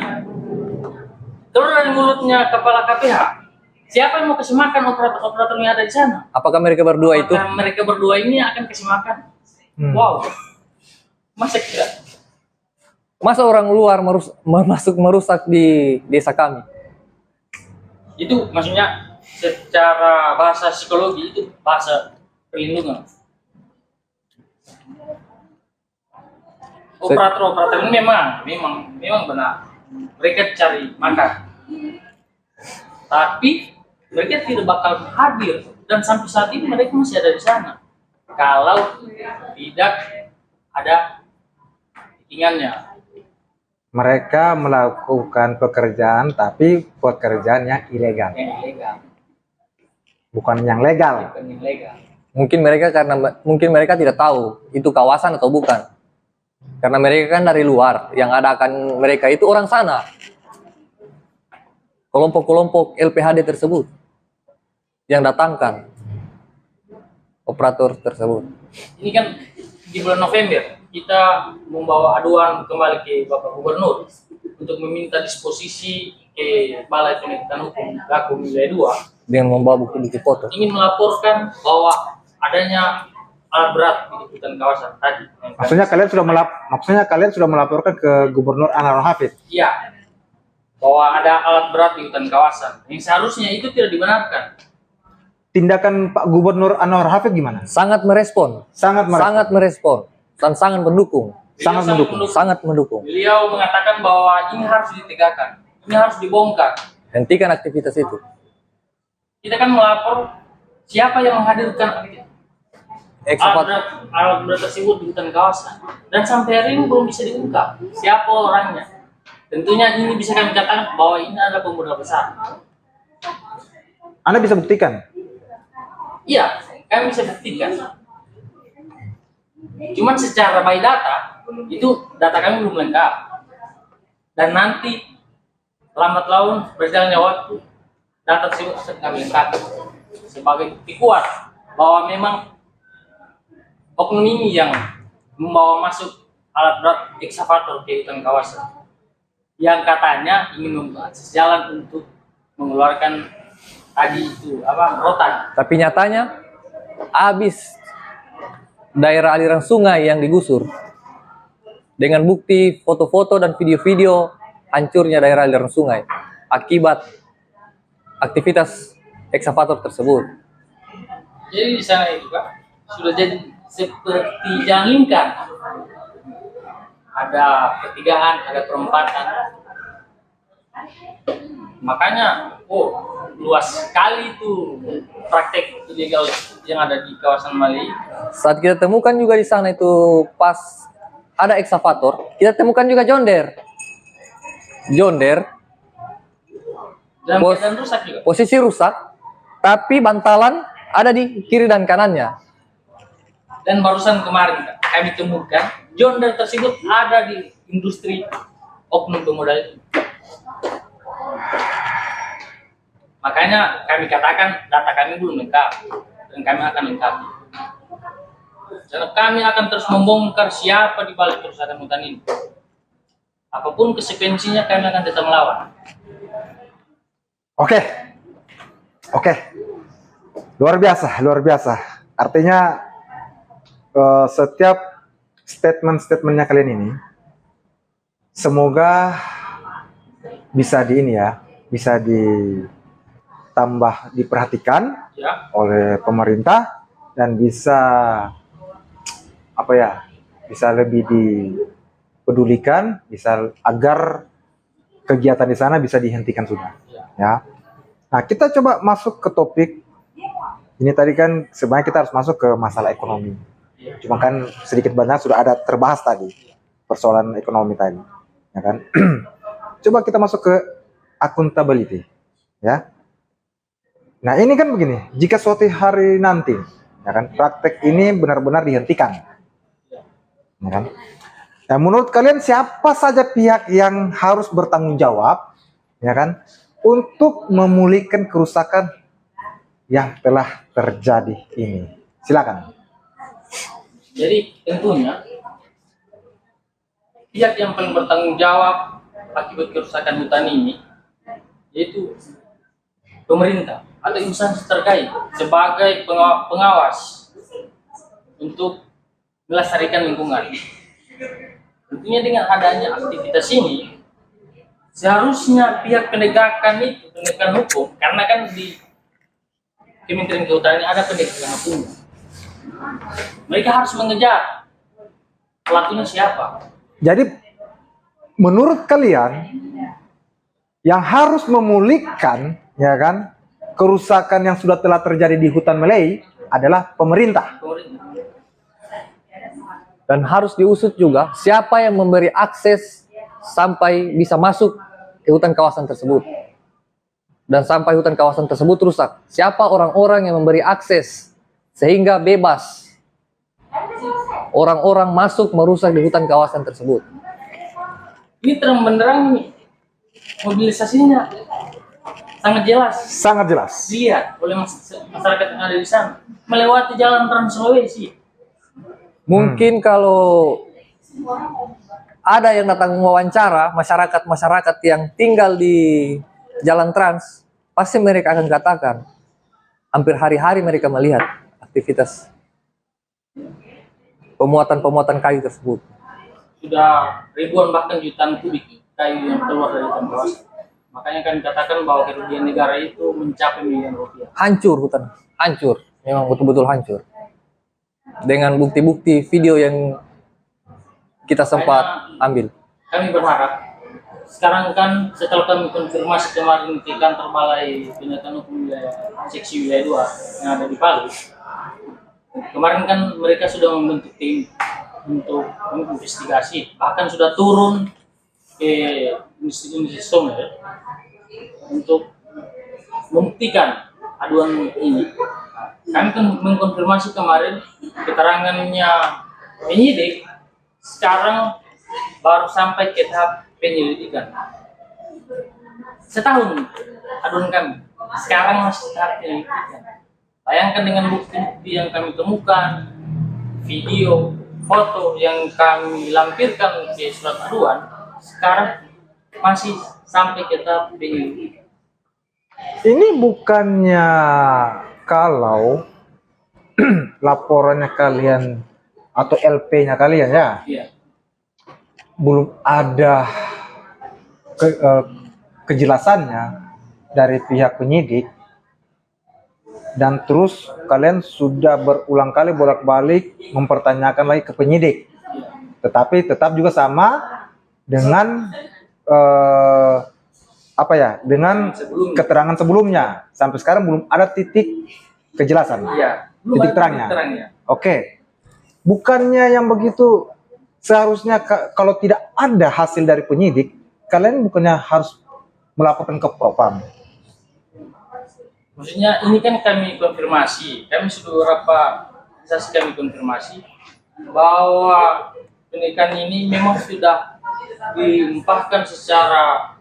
terus dari mulutnya kepala KPH. Siapa yang mau kasih makan operator yang ada di sana? Apakah mereka berdua itu? Apakah mereka berdua ini akan kasih makan? Wow. Masa tidak? Masa orang luar masuk merusak di desa kami? Itu maksudnya secara bahasa psikologi itu bahasa perlindungan. Operator ini memang benar. Mereka cari makan. Tapi mereka tidak bakal hadir dan sampai saat ini mereka masih ada di sana. Kalau tidak ada inginnya. Mereka melakukan pekerjaan tapi pekerjaan yang ilegal. Yang ilegal. Bukan yang legal. Bukan yang legal. Mungkin mereka tidak tahu itu kawasan atau bukan. Karena mereka kan dari luar, yang ada akan mereka itu orang sana. Kelompok-kelompok LPHD tersebut yang datangkan operator tersebut. Ini kan di bulan November kita membawa aduan kembali ke Bapak Gubernur untuk meminta disposisi ke Balai Penegakan Hukum Gakum Wilayah 2 Dengan membawa bukti-bukti foto. ingin melaporkan bahwa adanya alat berat di hutan kawasan tadi. Maksudnya kalian sudah melaporkan ke Gubernur Anwar Hafid. Iya, bahwa ada alat berat di hutan kawasan. Yang seharusnya itu tidak dibenarkan. Tindakan Pak Gubernur Anwar Hafid gimana? Sangat merespon. Sangat merespon. Dan sangat mendukung. Sangat mendukung. Beliau mengatakan bahwa ini harus ditegakkan, ini harus dibongkar. Hentikan aktivitas itu. Kita kan melapor siapa yang menghadirkan alat berat tersebut di hutan kawasan, dan sampai hari ini belum bisa diungkap siapa orangnya. Tentunya ini bisa kami katakan bahwa ini adalah pembunuh besar. Anda bisa buktikan? Iya, kami bisa buktikan. Cuman secara by data, itu data kami belum lengkap. Dan nanti lambat laun berjalannya waktu, data tersebut akan kami lengkapi sebagai bukti kuat bahwa memang oknum ini yang membawa masuk alat berat ekskavator ke hutan kawasan yang katanya ingin membuat akses jalan untuk mengeluarkan tadi itu rotan. Tapi nyatanya habis daerah aliran sungai yang digusur dengan bukti foto-foto dan video-video hancurnya daerah aliran sungai akibat aktivitas ekskavator tersebut. Jadi di sana itu Pak sudah jadi seperti janginkan, ada pertigaan, ada perempatan. Makanya, luas sekali itu praktek ilegal yang ada di kawasan Mali. Saat kita temukan juga di sana itu pas ada ekskavator, kita temukan juga jonder. Dalam keadaan rusak juga. Posisi rusak, tapi bantalan ada di kiri dan kanannya. Dan barusan kemarin kami temukan jonder tersebut ada di industri oknum pemodal itu. Makanya kami katakan data kami belum lengkap dan kami akan lengkapi. Karena kami akan terus membongkar siapa di balik kerusakan hutan ini. Apapun konsekuensinya kami akan tetap melawan. Oke. Luar biasa. Artinya setiap statement-statementnya kalian ini semoga bisa bisa ditambah diperhatikan Ya. oleh pemerintah dan bisa bisa lebih dipedulikan, bisa agar kegiatan di sana bisa dihentikan sudah. Ya. Nah, kita coba masuk ke topik ini tadi kan sebenarnya kita harus masuk ke masalah ekonomi. Cuma kan sedikit banyak sudah ada terbahas tadi persoalan ekonomi tadi, ya kan? Coba kita masuk ke accountability, ya. Nah, ini kan begini, jika suatu hari nanti, ya kan, praktek ini benar-benar dihentikan, ya kan? Nah, menurut kalian siapa saja pihak yang harus bertanggung jawab, ya kan, untuk memulihkan kerusakan yang telah terjadi ini? Silakan. Jadi tentunya pihak yang paling bertanggung jawab akibat kerusakan hutan ini yaitu pemerintah atau instansi terkait sebagai pengawas untuk melestarikan lingkungan. Tentunya dengan adanya aktivitas ini seharusnya pihak penegakan hukum, karena kan di Kementerian Kehutanan ada penegakan hukum. Mereka harus mengejar pelakunya siapa. Jadi menurut kalian yang harus memulihkan, ya kan, kerusakan yang sudah telah terjadi di hutan Malay adalah pemerintah. Dan harus diusut juga siapa yang memberi akses sampai bisa masuk ke hutan kawasan tersebut. Dan sampai hutan kawasan tersebut rusak. Siapa orang-orang yang memberi akses sehingga bebas orang-orang masuk merusak di hutan kawasan tersebut. Ini terang benderang nih, mobilisasinya sangat jelas Sangat jelas. dilihat oleh masyarakat yang ada di sana melewati jalan Trans Sulawesi. Mungkin kalau ada yang datang mewawancara masyarakat yang tinggal di Jalan Trans, pasti mereka akan katakan hampir hari-hari mereka melihat aktivitas pemuatan kayu tersebut. Sudah ribuan bahkan jutaan kubik kayu yang keluar dari hutan kawasan. Makanya kami katakan bahwa kerugian negara itu mencapai miliaran rupiah. Hancur hutan, hancur, memang betul-betul hancur. Dengan bukti-bukti video yang kita sempat ambil. Kami berharap sekarang kan setelah kami konfirmasi kemarin ke kantor Balai Penegakan Hukum Seksi Wilayah 2 yang ada di Palu, kemarin kan mereka sudah membentuk tim untuk menginvestigasi, bahkan sudah turun ke Institusi Somel untuk membuktikan aduan ini. Kami kan mengkonfirmasi kemarin keterangannya penyidik, sekarang baru sampai ke tahap penyelidikan. Setahun aduan kami, sekarang masih tahap penyelidikan. Bayangkan dengan bukti-bukti yang kami temukan, video, foto yang kami lampirkan di surat aduan, sekarang masih sampai ke tahap penyelidikan. Ini bukannya kalau laporannya kalian atau LP-nya kalian ya, Iya. belum ada kejelasannya dari pihak penyidik, dan terus kalian sudah berulang kali bolak-balik mempertanyakan lagi ke penyidik, tetapi tetap juga sama dengan dengan keterangan sebelumnya. Sampai sekarang belum ada titik kejelasan, Iya. titik terangnya. Oke, bukannya yang begitu seharusnya kalau tidak ada hasil dari penyidik, kalian bukannya harus melaporkan ke Propam? Maksudnya ini kan kami konfirmasi, kami sudah beberapa saksi kami konfirmasi bahwa pernikahan ini memang sudah dilimpahkan secara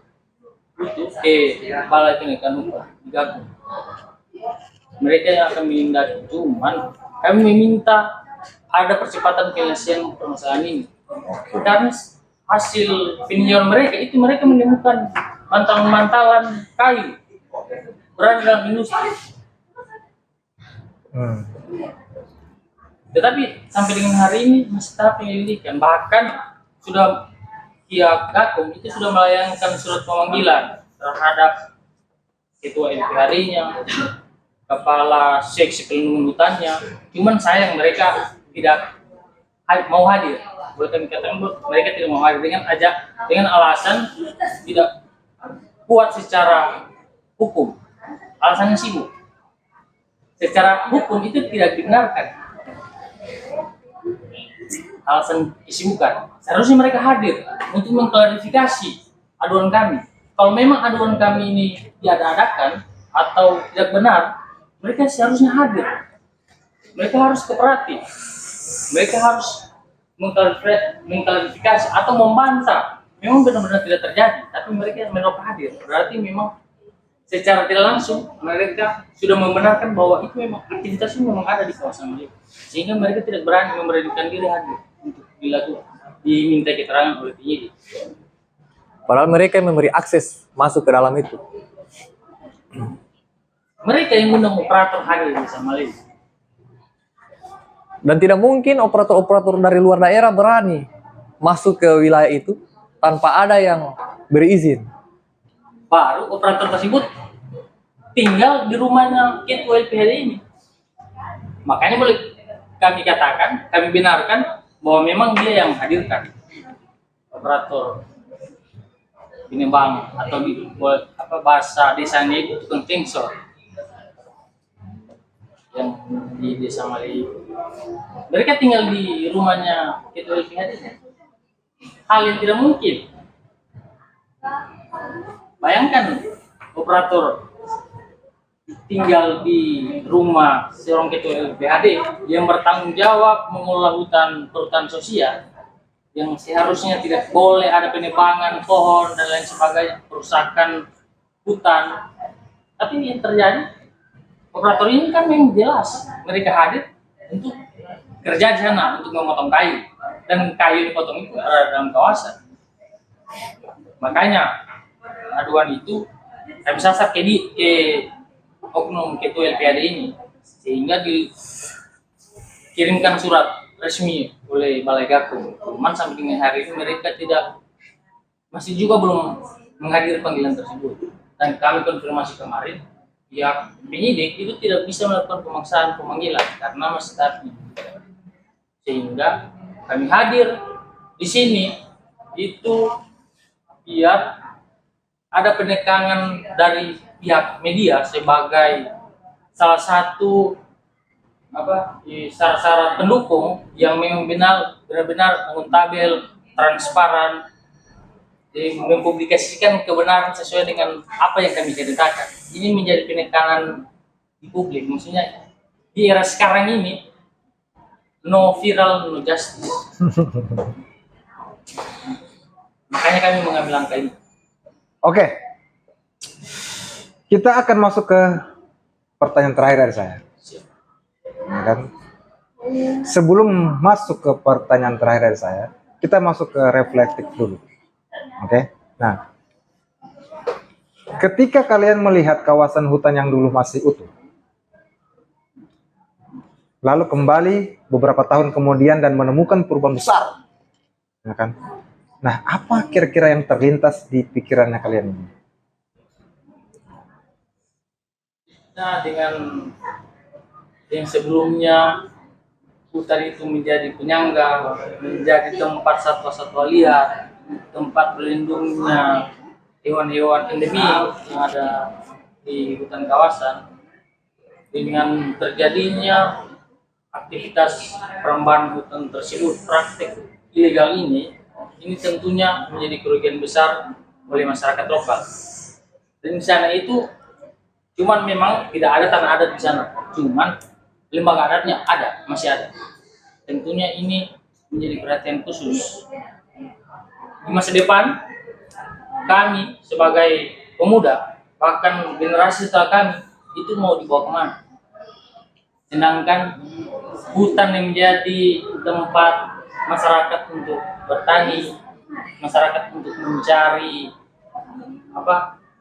utuh ke Balai Penegakan Hukum digabung. Mereka yang akan menindak, cuman kami meminta ada percepatan penyelesaian permasalahan ini. Karena hasil peninjauan mereka itu mereka menemukan mantalan kayu berada dalam industri. Tetapi sampai dengan hari ini masih tahap penyelidikan. Bahkan sudah pihak Gakum itu sudah melayangkan surat pemanggilan terhadap ketua LPHRI-nya, kepala seksi pelindungan hutannya. Cuman sayang mereka tidak mau hadir. Boleh kami katakan mereka tidak mau hadir dengan alasan tidak kuat secara hukum. Alasannya sibuk. Secara hukum itu tidak dibenarkan. Alasan kesibukan. Seharusnya mereka hadir untuk mengklarifikasi aduan kami. Kalau memang aduan kami ini diada-adakan atau tidak benar, mereka seharusnya hadir. Mereka harus kooperatif. Mereka harus mengklarifikasi atau membantah. Memang benar-benar tidak terjadi, tapi mereka menolak hadir. Berarti memang secara tidak langsung mereka sudah membenarkan bahwa itu memang aktivitas itu memang ada di kawasan mereka, sehingga mereka tidak berani memberanikan diri hadir untuk dilakukan, diminta keterangan oleh penyidik. Padahal mereka yang memberi akses masuk ke dalam itu. Mereka yang mengundang operator hadir di Malaysia. Dan tidak mungkin operator-operator dari luar daerah berani masuk ke wilayah itu tanpa ada yang berizin. Baru operator tersebut tinggal di rumahnya ketua LPHRI ini. Makanya boleh kami katakan, kami benarkan bahwa memang dia yang hadirkan operator Binebang atau bahasa desanya itu tukang tengsor yang di desa Mali. Mereka tinggal di rumahnya ketua LPHRI. Hal yang tidak mungkin. Bayangkan operator tinggal di rumah seorang ketua LPHD yang bertanggung jawab mengelola perhutanan sosial, yang seharusnya tidak boleh ada penebangan pohon dan lain sebagainya, perusakan hutan. Tapi ini yang terjadi, operator ini kan memang jelas mereka hadir untuk kerja di sana, untuk memotong kayu, dan kayu dipotong itu ada dalam kawasan. Makanya aduan itu kami sasar ke oknum ketua LPHD ini, sehingga dikirimkan surat resmi oleh Balai Gakum. Cuman sampai dengan hari ini mereka masih juga belum menghadiri panggilan tersebut. Dan kami konfirmasi kemarin, pihak penyidik itu tidak bisa melakukan pemanggilan karena masih tahap ini. Sehingga kami hadir di sini itu biar ada penekanan dari pihak media sebagai salah satu syarat-syarat pendukung yang memang benar-benar akuntabel, transparan, mempublikasikan kebenaran sesuai dengan apa yang kami ceritakan. Ini menjadi penekanan di publik, maksudnya di era sekarang ini no viral, no justice. Makanya kami mengambil langkah ini. Oke, kita akan masuk ke pertanyaan terakhir dari saya. Ya kan? Sebelum masuk ke pertanyaan terakhir dari saya, kita masuk ke reflektif dulu. Oke? Nah, ketika kalian melihat kawasan hutan yang dulu masih utuh, lalu kembali beberapa tahun kemudian dan menemukan perubahan besar, ya kan? Nah, apa kira-kira yang terlintas di pikirannya kalian ini? Nah, dengan yang sebelumnya hutan itu menjadi penyangga, menjadi tempat satwa-satwa liar, tempat berlindungnya hewan-hewan endemik yang ada di hutan kawasan, dengan terjadinya aktivitas perambahan hutan tersebut, praktek ilegal ini tentunya menjadi kerugian besar oleh masyarakat lokal. Dan di sana itu cuman memang tidak ada tanah adat di sana, cuman lembaga adatnya ada, masih ada. Tentunya ini menjadi perhatian khusus. Di masa depan, kami sebagai pemuda, bahkan generasi setelah kami, itu mau dibawa kemana? Sedangkan hutan yang menjadi tempat masyarakat untuk bertani, masyarakat untuk mencari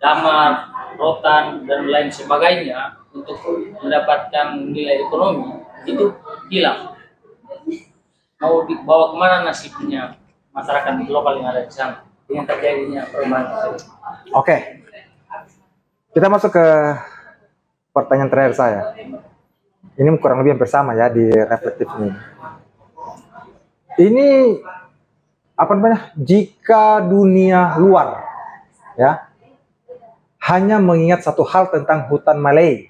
damar, rotan, dan lain sebagainya untuk mendapatkan nilai ekonomi, itu hilang. Mau dibawa kemana nasibnya masyarakat lokal yang ada di sana dengan terjadinya perubahan tersebut? Oke, kita masuk ke pertanyaan terakhir saya. Ini kurang lebih hampir sama ya di reflektif ini. Ini apa namanya? Jika dunia luar ya hanya mengingat satu hal tentang hutan Malay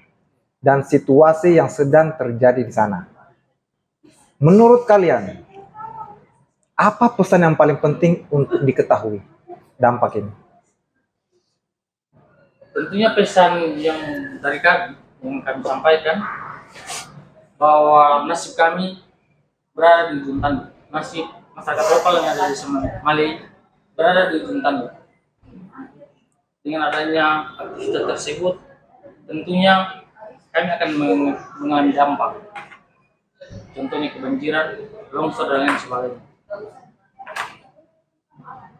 dan situasi yang sedang terjadi di sana, menurut kalian apa pesan yang paling penting untuk diketahui dampak ini? Tentunya pesan yang dari kami yang kami sampaikan bahwa nasib kami berada di ujung tanduk, nasib masyarakat lokal yang ada di Malay berada di ujung tanduk. Dengan adanya aktivitas tersebut, tentunya kami akan mengalami dampak, contohnya kebanjiran, longsor, dan lain sebagainya.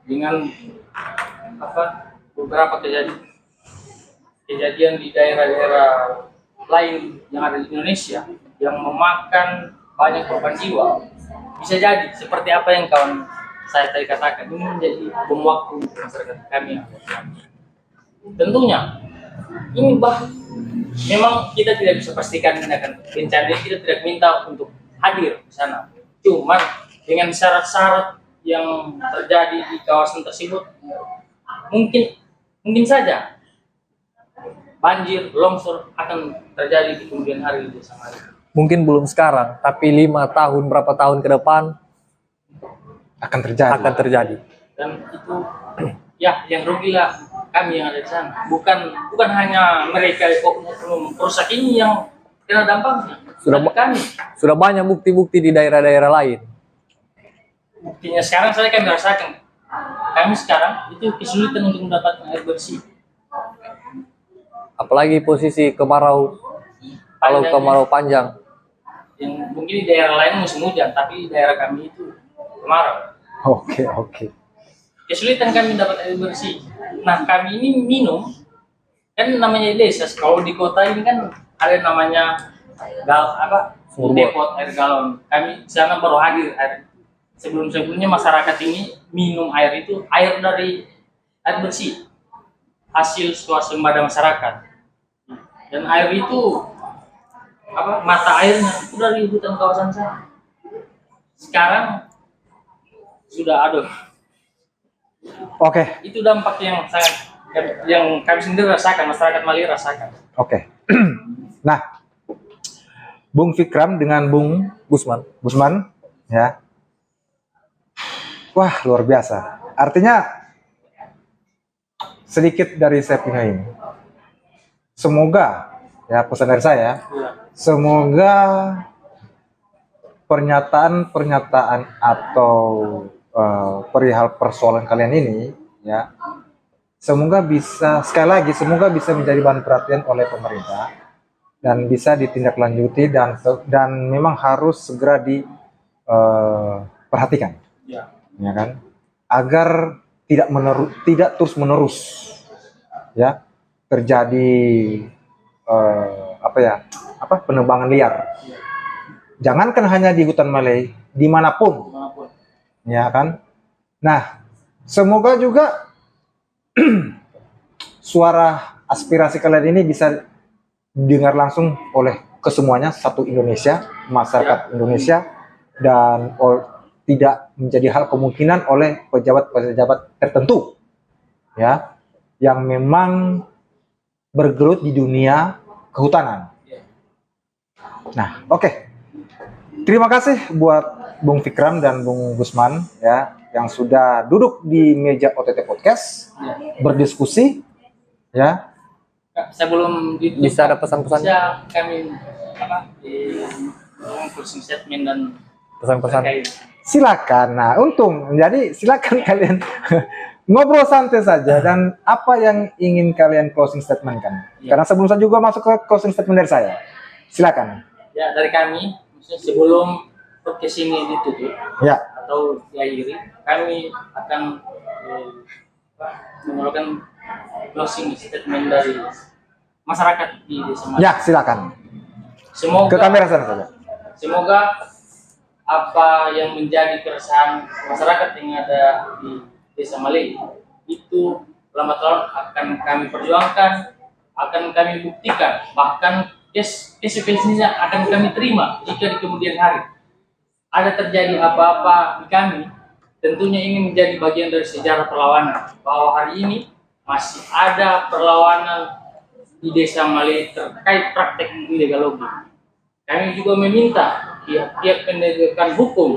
Dengan beberapa kejadian di daerah-daerah lain yang ada di Indonesia yang memakan banyak korban jiwa, bisa jadi seperti apa yang kawan saya tadi katakan, ini menjadi bom waktu untuk masyarakat kami. Tentunya ini memang kita tidak bisa pastikan akan bencana, kita tidak minta untuk hadir di sana. Cuman dengan syarat-syarat yang terjadi di kawasan tersebut, mungkin saja banjir, longsor akan terjadi di kemudian hari di Desa Malay. Mungkin belum sekarang, tapi 5 tahun, berapa tahun ke depan Akan terjadi. akan terjadi. Dan itu ya yang rugilah kami yang ada di sana. Bukan hanya mereka oknum perusak ini yang kena dampaknya. Sudah Tapi kami. Sudah banyak bukti-bukti di daerah-daerah lain. Buktinya sekarang kami rasakan. Kami sekarang itu kesulitan untuk mendapatkan air bersih. Apalagi posisi kemarau, kalau Panjangnya. kemarau panjang. Yang mungkin di daerah lain musim hujan, tapi di daerah kami itu kemarau. Oke. Kesulitan kami dapat air bersih. Nah, kami ini minum, kan namanya desa. Kalau di kota ini kan ada namanya Sumur bor. depot air galon. Kami di sana baru hadir air. Sebelumnya masyarakat ini minum air itu air dari air bersih, hasil swasembada masyarakat. Dan air itu mata airnya itu dari hutan kawasan sana. Sekarang sudah ada. Oke. Itu dampak yang kami sendiri rasakan, masyarakat Mali rasakan. Oke. Nah, Bung Fikram dengan Bung Gusman, ya. Wah, luar biasa. Artinya sedikit dari saya punya ini. Semoga, ya pesan dari saya, semoga pernyataan atau perihal persoalan kalian ini, ya, semoga bisa menjadi bahan perhatian oleh pemerintah dan bisa ditindaklanjuti dan memang harus segera diperhatikan, ya kan, agar tidak terus menerus, ya, terjadi penebangan liar. Jangankan hanya di hutan Malay, dimanapun. Ya kan? Nah, semoga juga suara aspirasi kalian ini bisa didengar langsung oleh kesemuanya, satu Indonesia, masyarakat Indonesia, dan tidak menjadi hal kemungkinan oleh pejabat-pejabat tertentu, ya, yang memang bergelut di dunia kehutanan. Nah, oke. Terima kasih buat Bung Fikram dan Bung Gusman, ya, yang sudah duduk di meja OTT Podcast, berdiskusi, ya. Sebelum Bisa ada pesan-pesan? bisa kami closing statement dan Pesan-pesan. terkait. Silakan. Nah, jadi silakan kalian ngobrol santai saja, dan apa yang ingin kalian closing statement kan? Karena sebelum saya juga masuk ke closing statement dari saya. Silakan. Ya, dari kami, maksudnya sebelum podcast ini ditutup Ya. atau diakhiri, kami akan mengeluarkan closing statement dari masyarakat di desa Mali. Ya, silakan. Ke Semoga kamera sana saja. Semoga apa yang menjadi keresahan masyarakat yang ada di desa Mali itu lambat laun akan kami perjuangkan, akan kami buktikan, bahkan konsekuensinya akan kami terima jika di kemudian hari ada terjadi apa-apa di kami. Tentunya ingin menjadi bagian dari sejarah perlawanan, bahwa hari ini masih ada perlawanan di desa Mali terkait praktek ilegalogi. Kami juga meminta pihak-pihak penegakan hukum,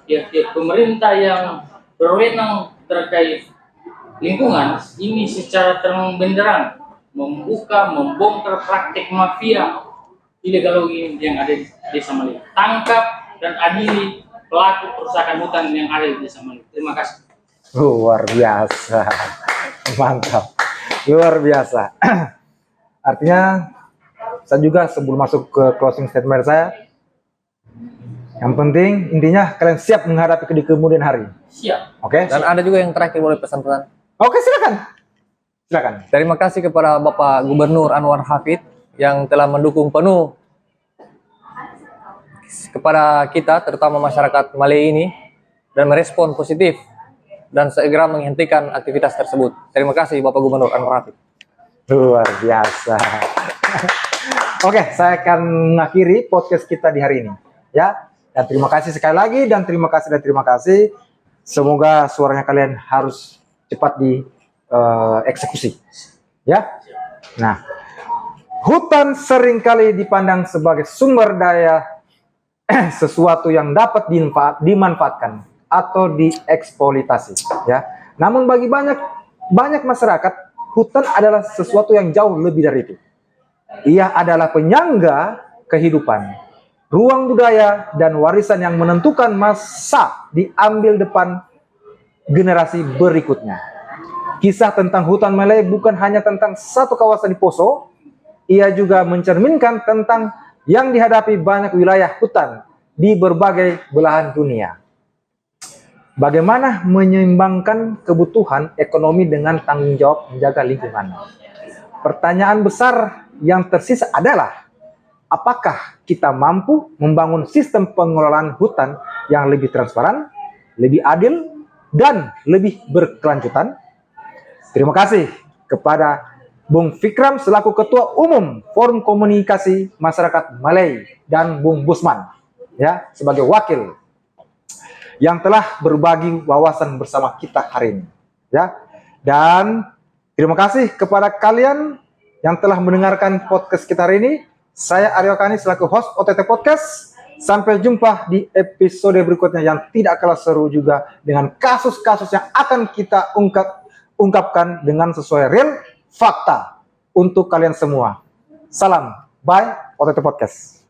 pihak-pihak pemerintah yang berwenang terkait lingkungan ini secara terang benderang membongkar praktek mafia ilegalogi yang ada di desa Mali. Tangkap dan adili pelaku perusakan hutan yang ada di desa Mali. Terima kasih. Luar biasa. Mantap. Luar biasa. Artinya, saya juga sebelum masuk ke closing statement saya, yang penting intinya kalian siap menghadapi di kemudian hari. Siap. Oke? Dan ada juga yang terakhir, boleh pesan-pesan. Oke, silakan. Silakan. Terima kasih kepada Bapak Gubernur Anwar Hafid yang telah mendukung penuh kepada kita, terutama masyarakat Malay ini, dan merespon positif dan segera menghentikan aktivitas tersebut. Terima kasih Bapak Gubernur Anwar Hafid. Luar biasa. Oke, saya akan mengakhiri podcast kita di hari ini, ya. Dan terima kasih sekali lagi, dan terima kasih. Semoga suaranya kalian harus cepat dieksekusi, ya. Nah, hutan seringkali dipandang sebagai sumber daya sesuatu yang dapat dimanfaatkan atau dieksploitasi, ya. Namun bagi banyak masyarakat, hutan adalah sesuatu yang jauh lebih dari itu. Ia adalah penyangga kehidupan, ruang budaya, dan warisan yang menentukan masa diambil depan generasi berikutnya. Kisah tentang hutan Malay bukan hanya tentang satu kawasan di Poso, ia juga mencerminkan tentang yang dihadapi banyak wilayah hutan di berbagai belahan dunia. Bagaimana menyeimbangkan kebutuhan ekonomi dengan tanggung jawab menjaga lingkungan? Pertanyaan besar yang tersisa adalah, apakah kita mampu membangun sistem pengelolaan hutan yang lebih transparan, lebih adil, dan lebih berkelanjutan? Terima kasih kepada Bung Fikram selaku Ketua Umum Forum Komunikasi Masyarakat Malay dan Bung Busman ya sebagai wakil yang telah berbagi wawasan bersama kita hari ini ya. Dan terima kasih kepada kalian yang telah mendengarkan podcast kita hari ini. Saya Aryo Kani selaku host OTT Podcast. Sampai jumpa di episode berikutnya yang tidak kalah seru juga dengan kasus-kasus yang akan kita ungkapkan dengan sesuai real fakta untuk kalian semua. Salam, bye OTT Podcast.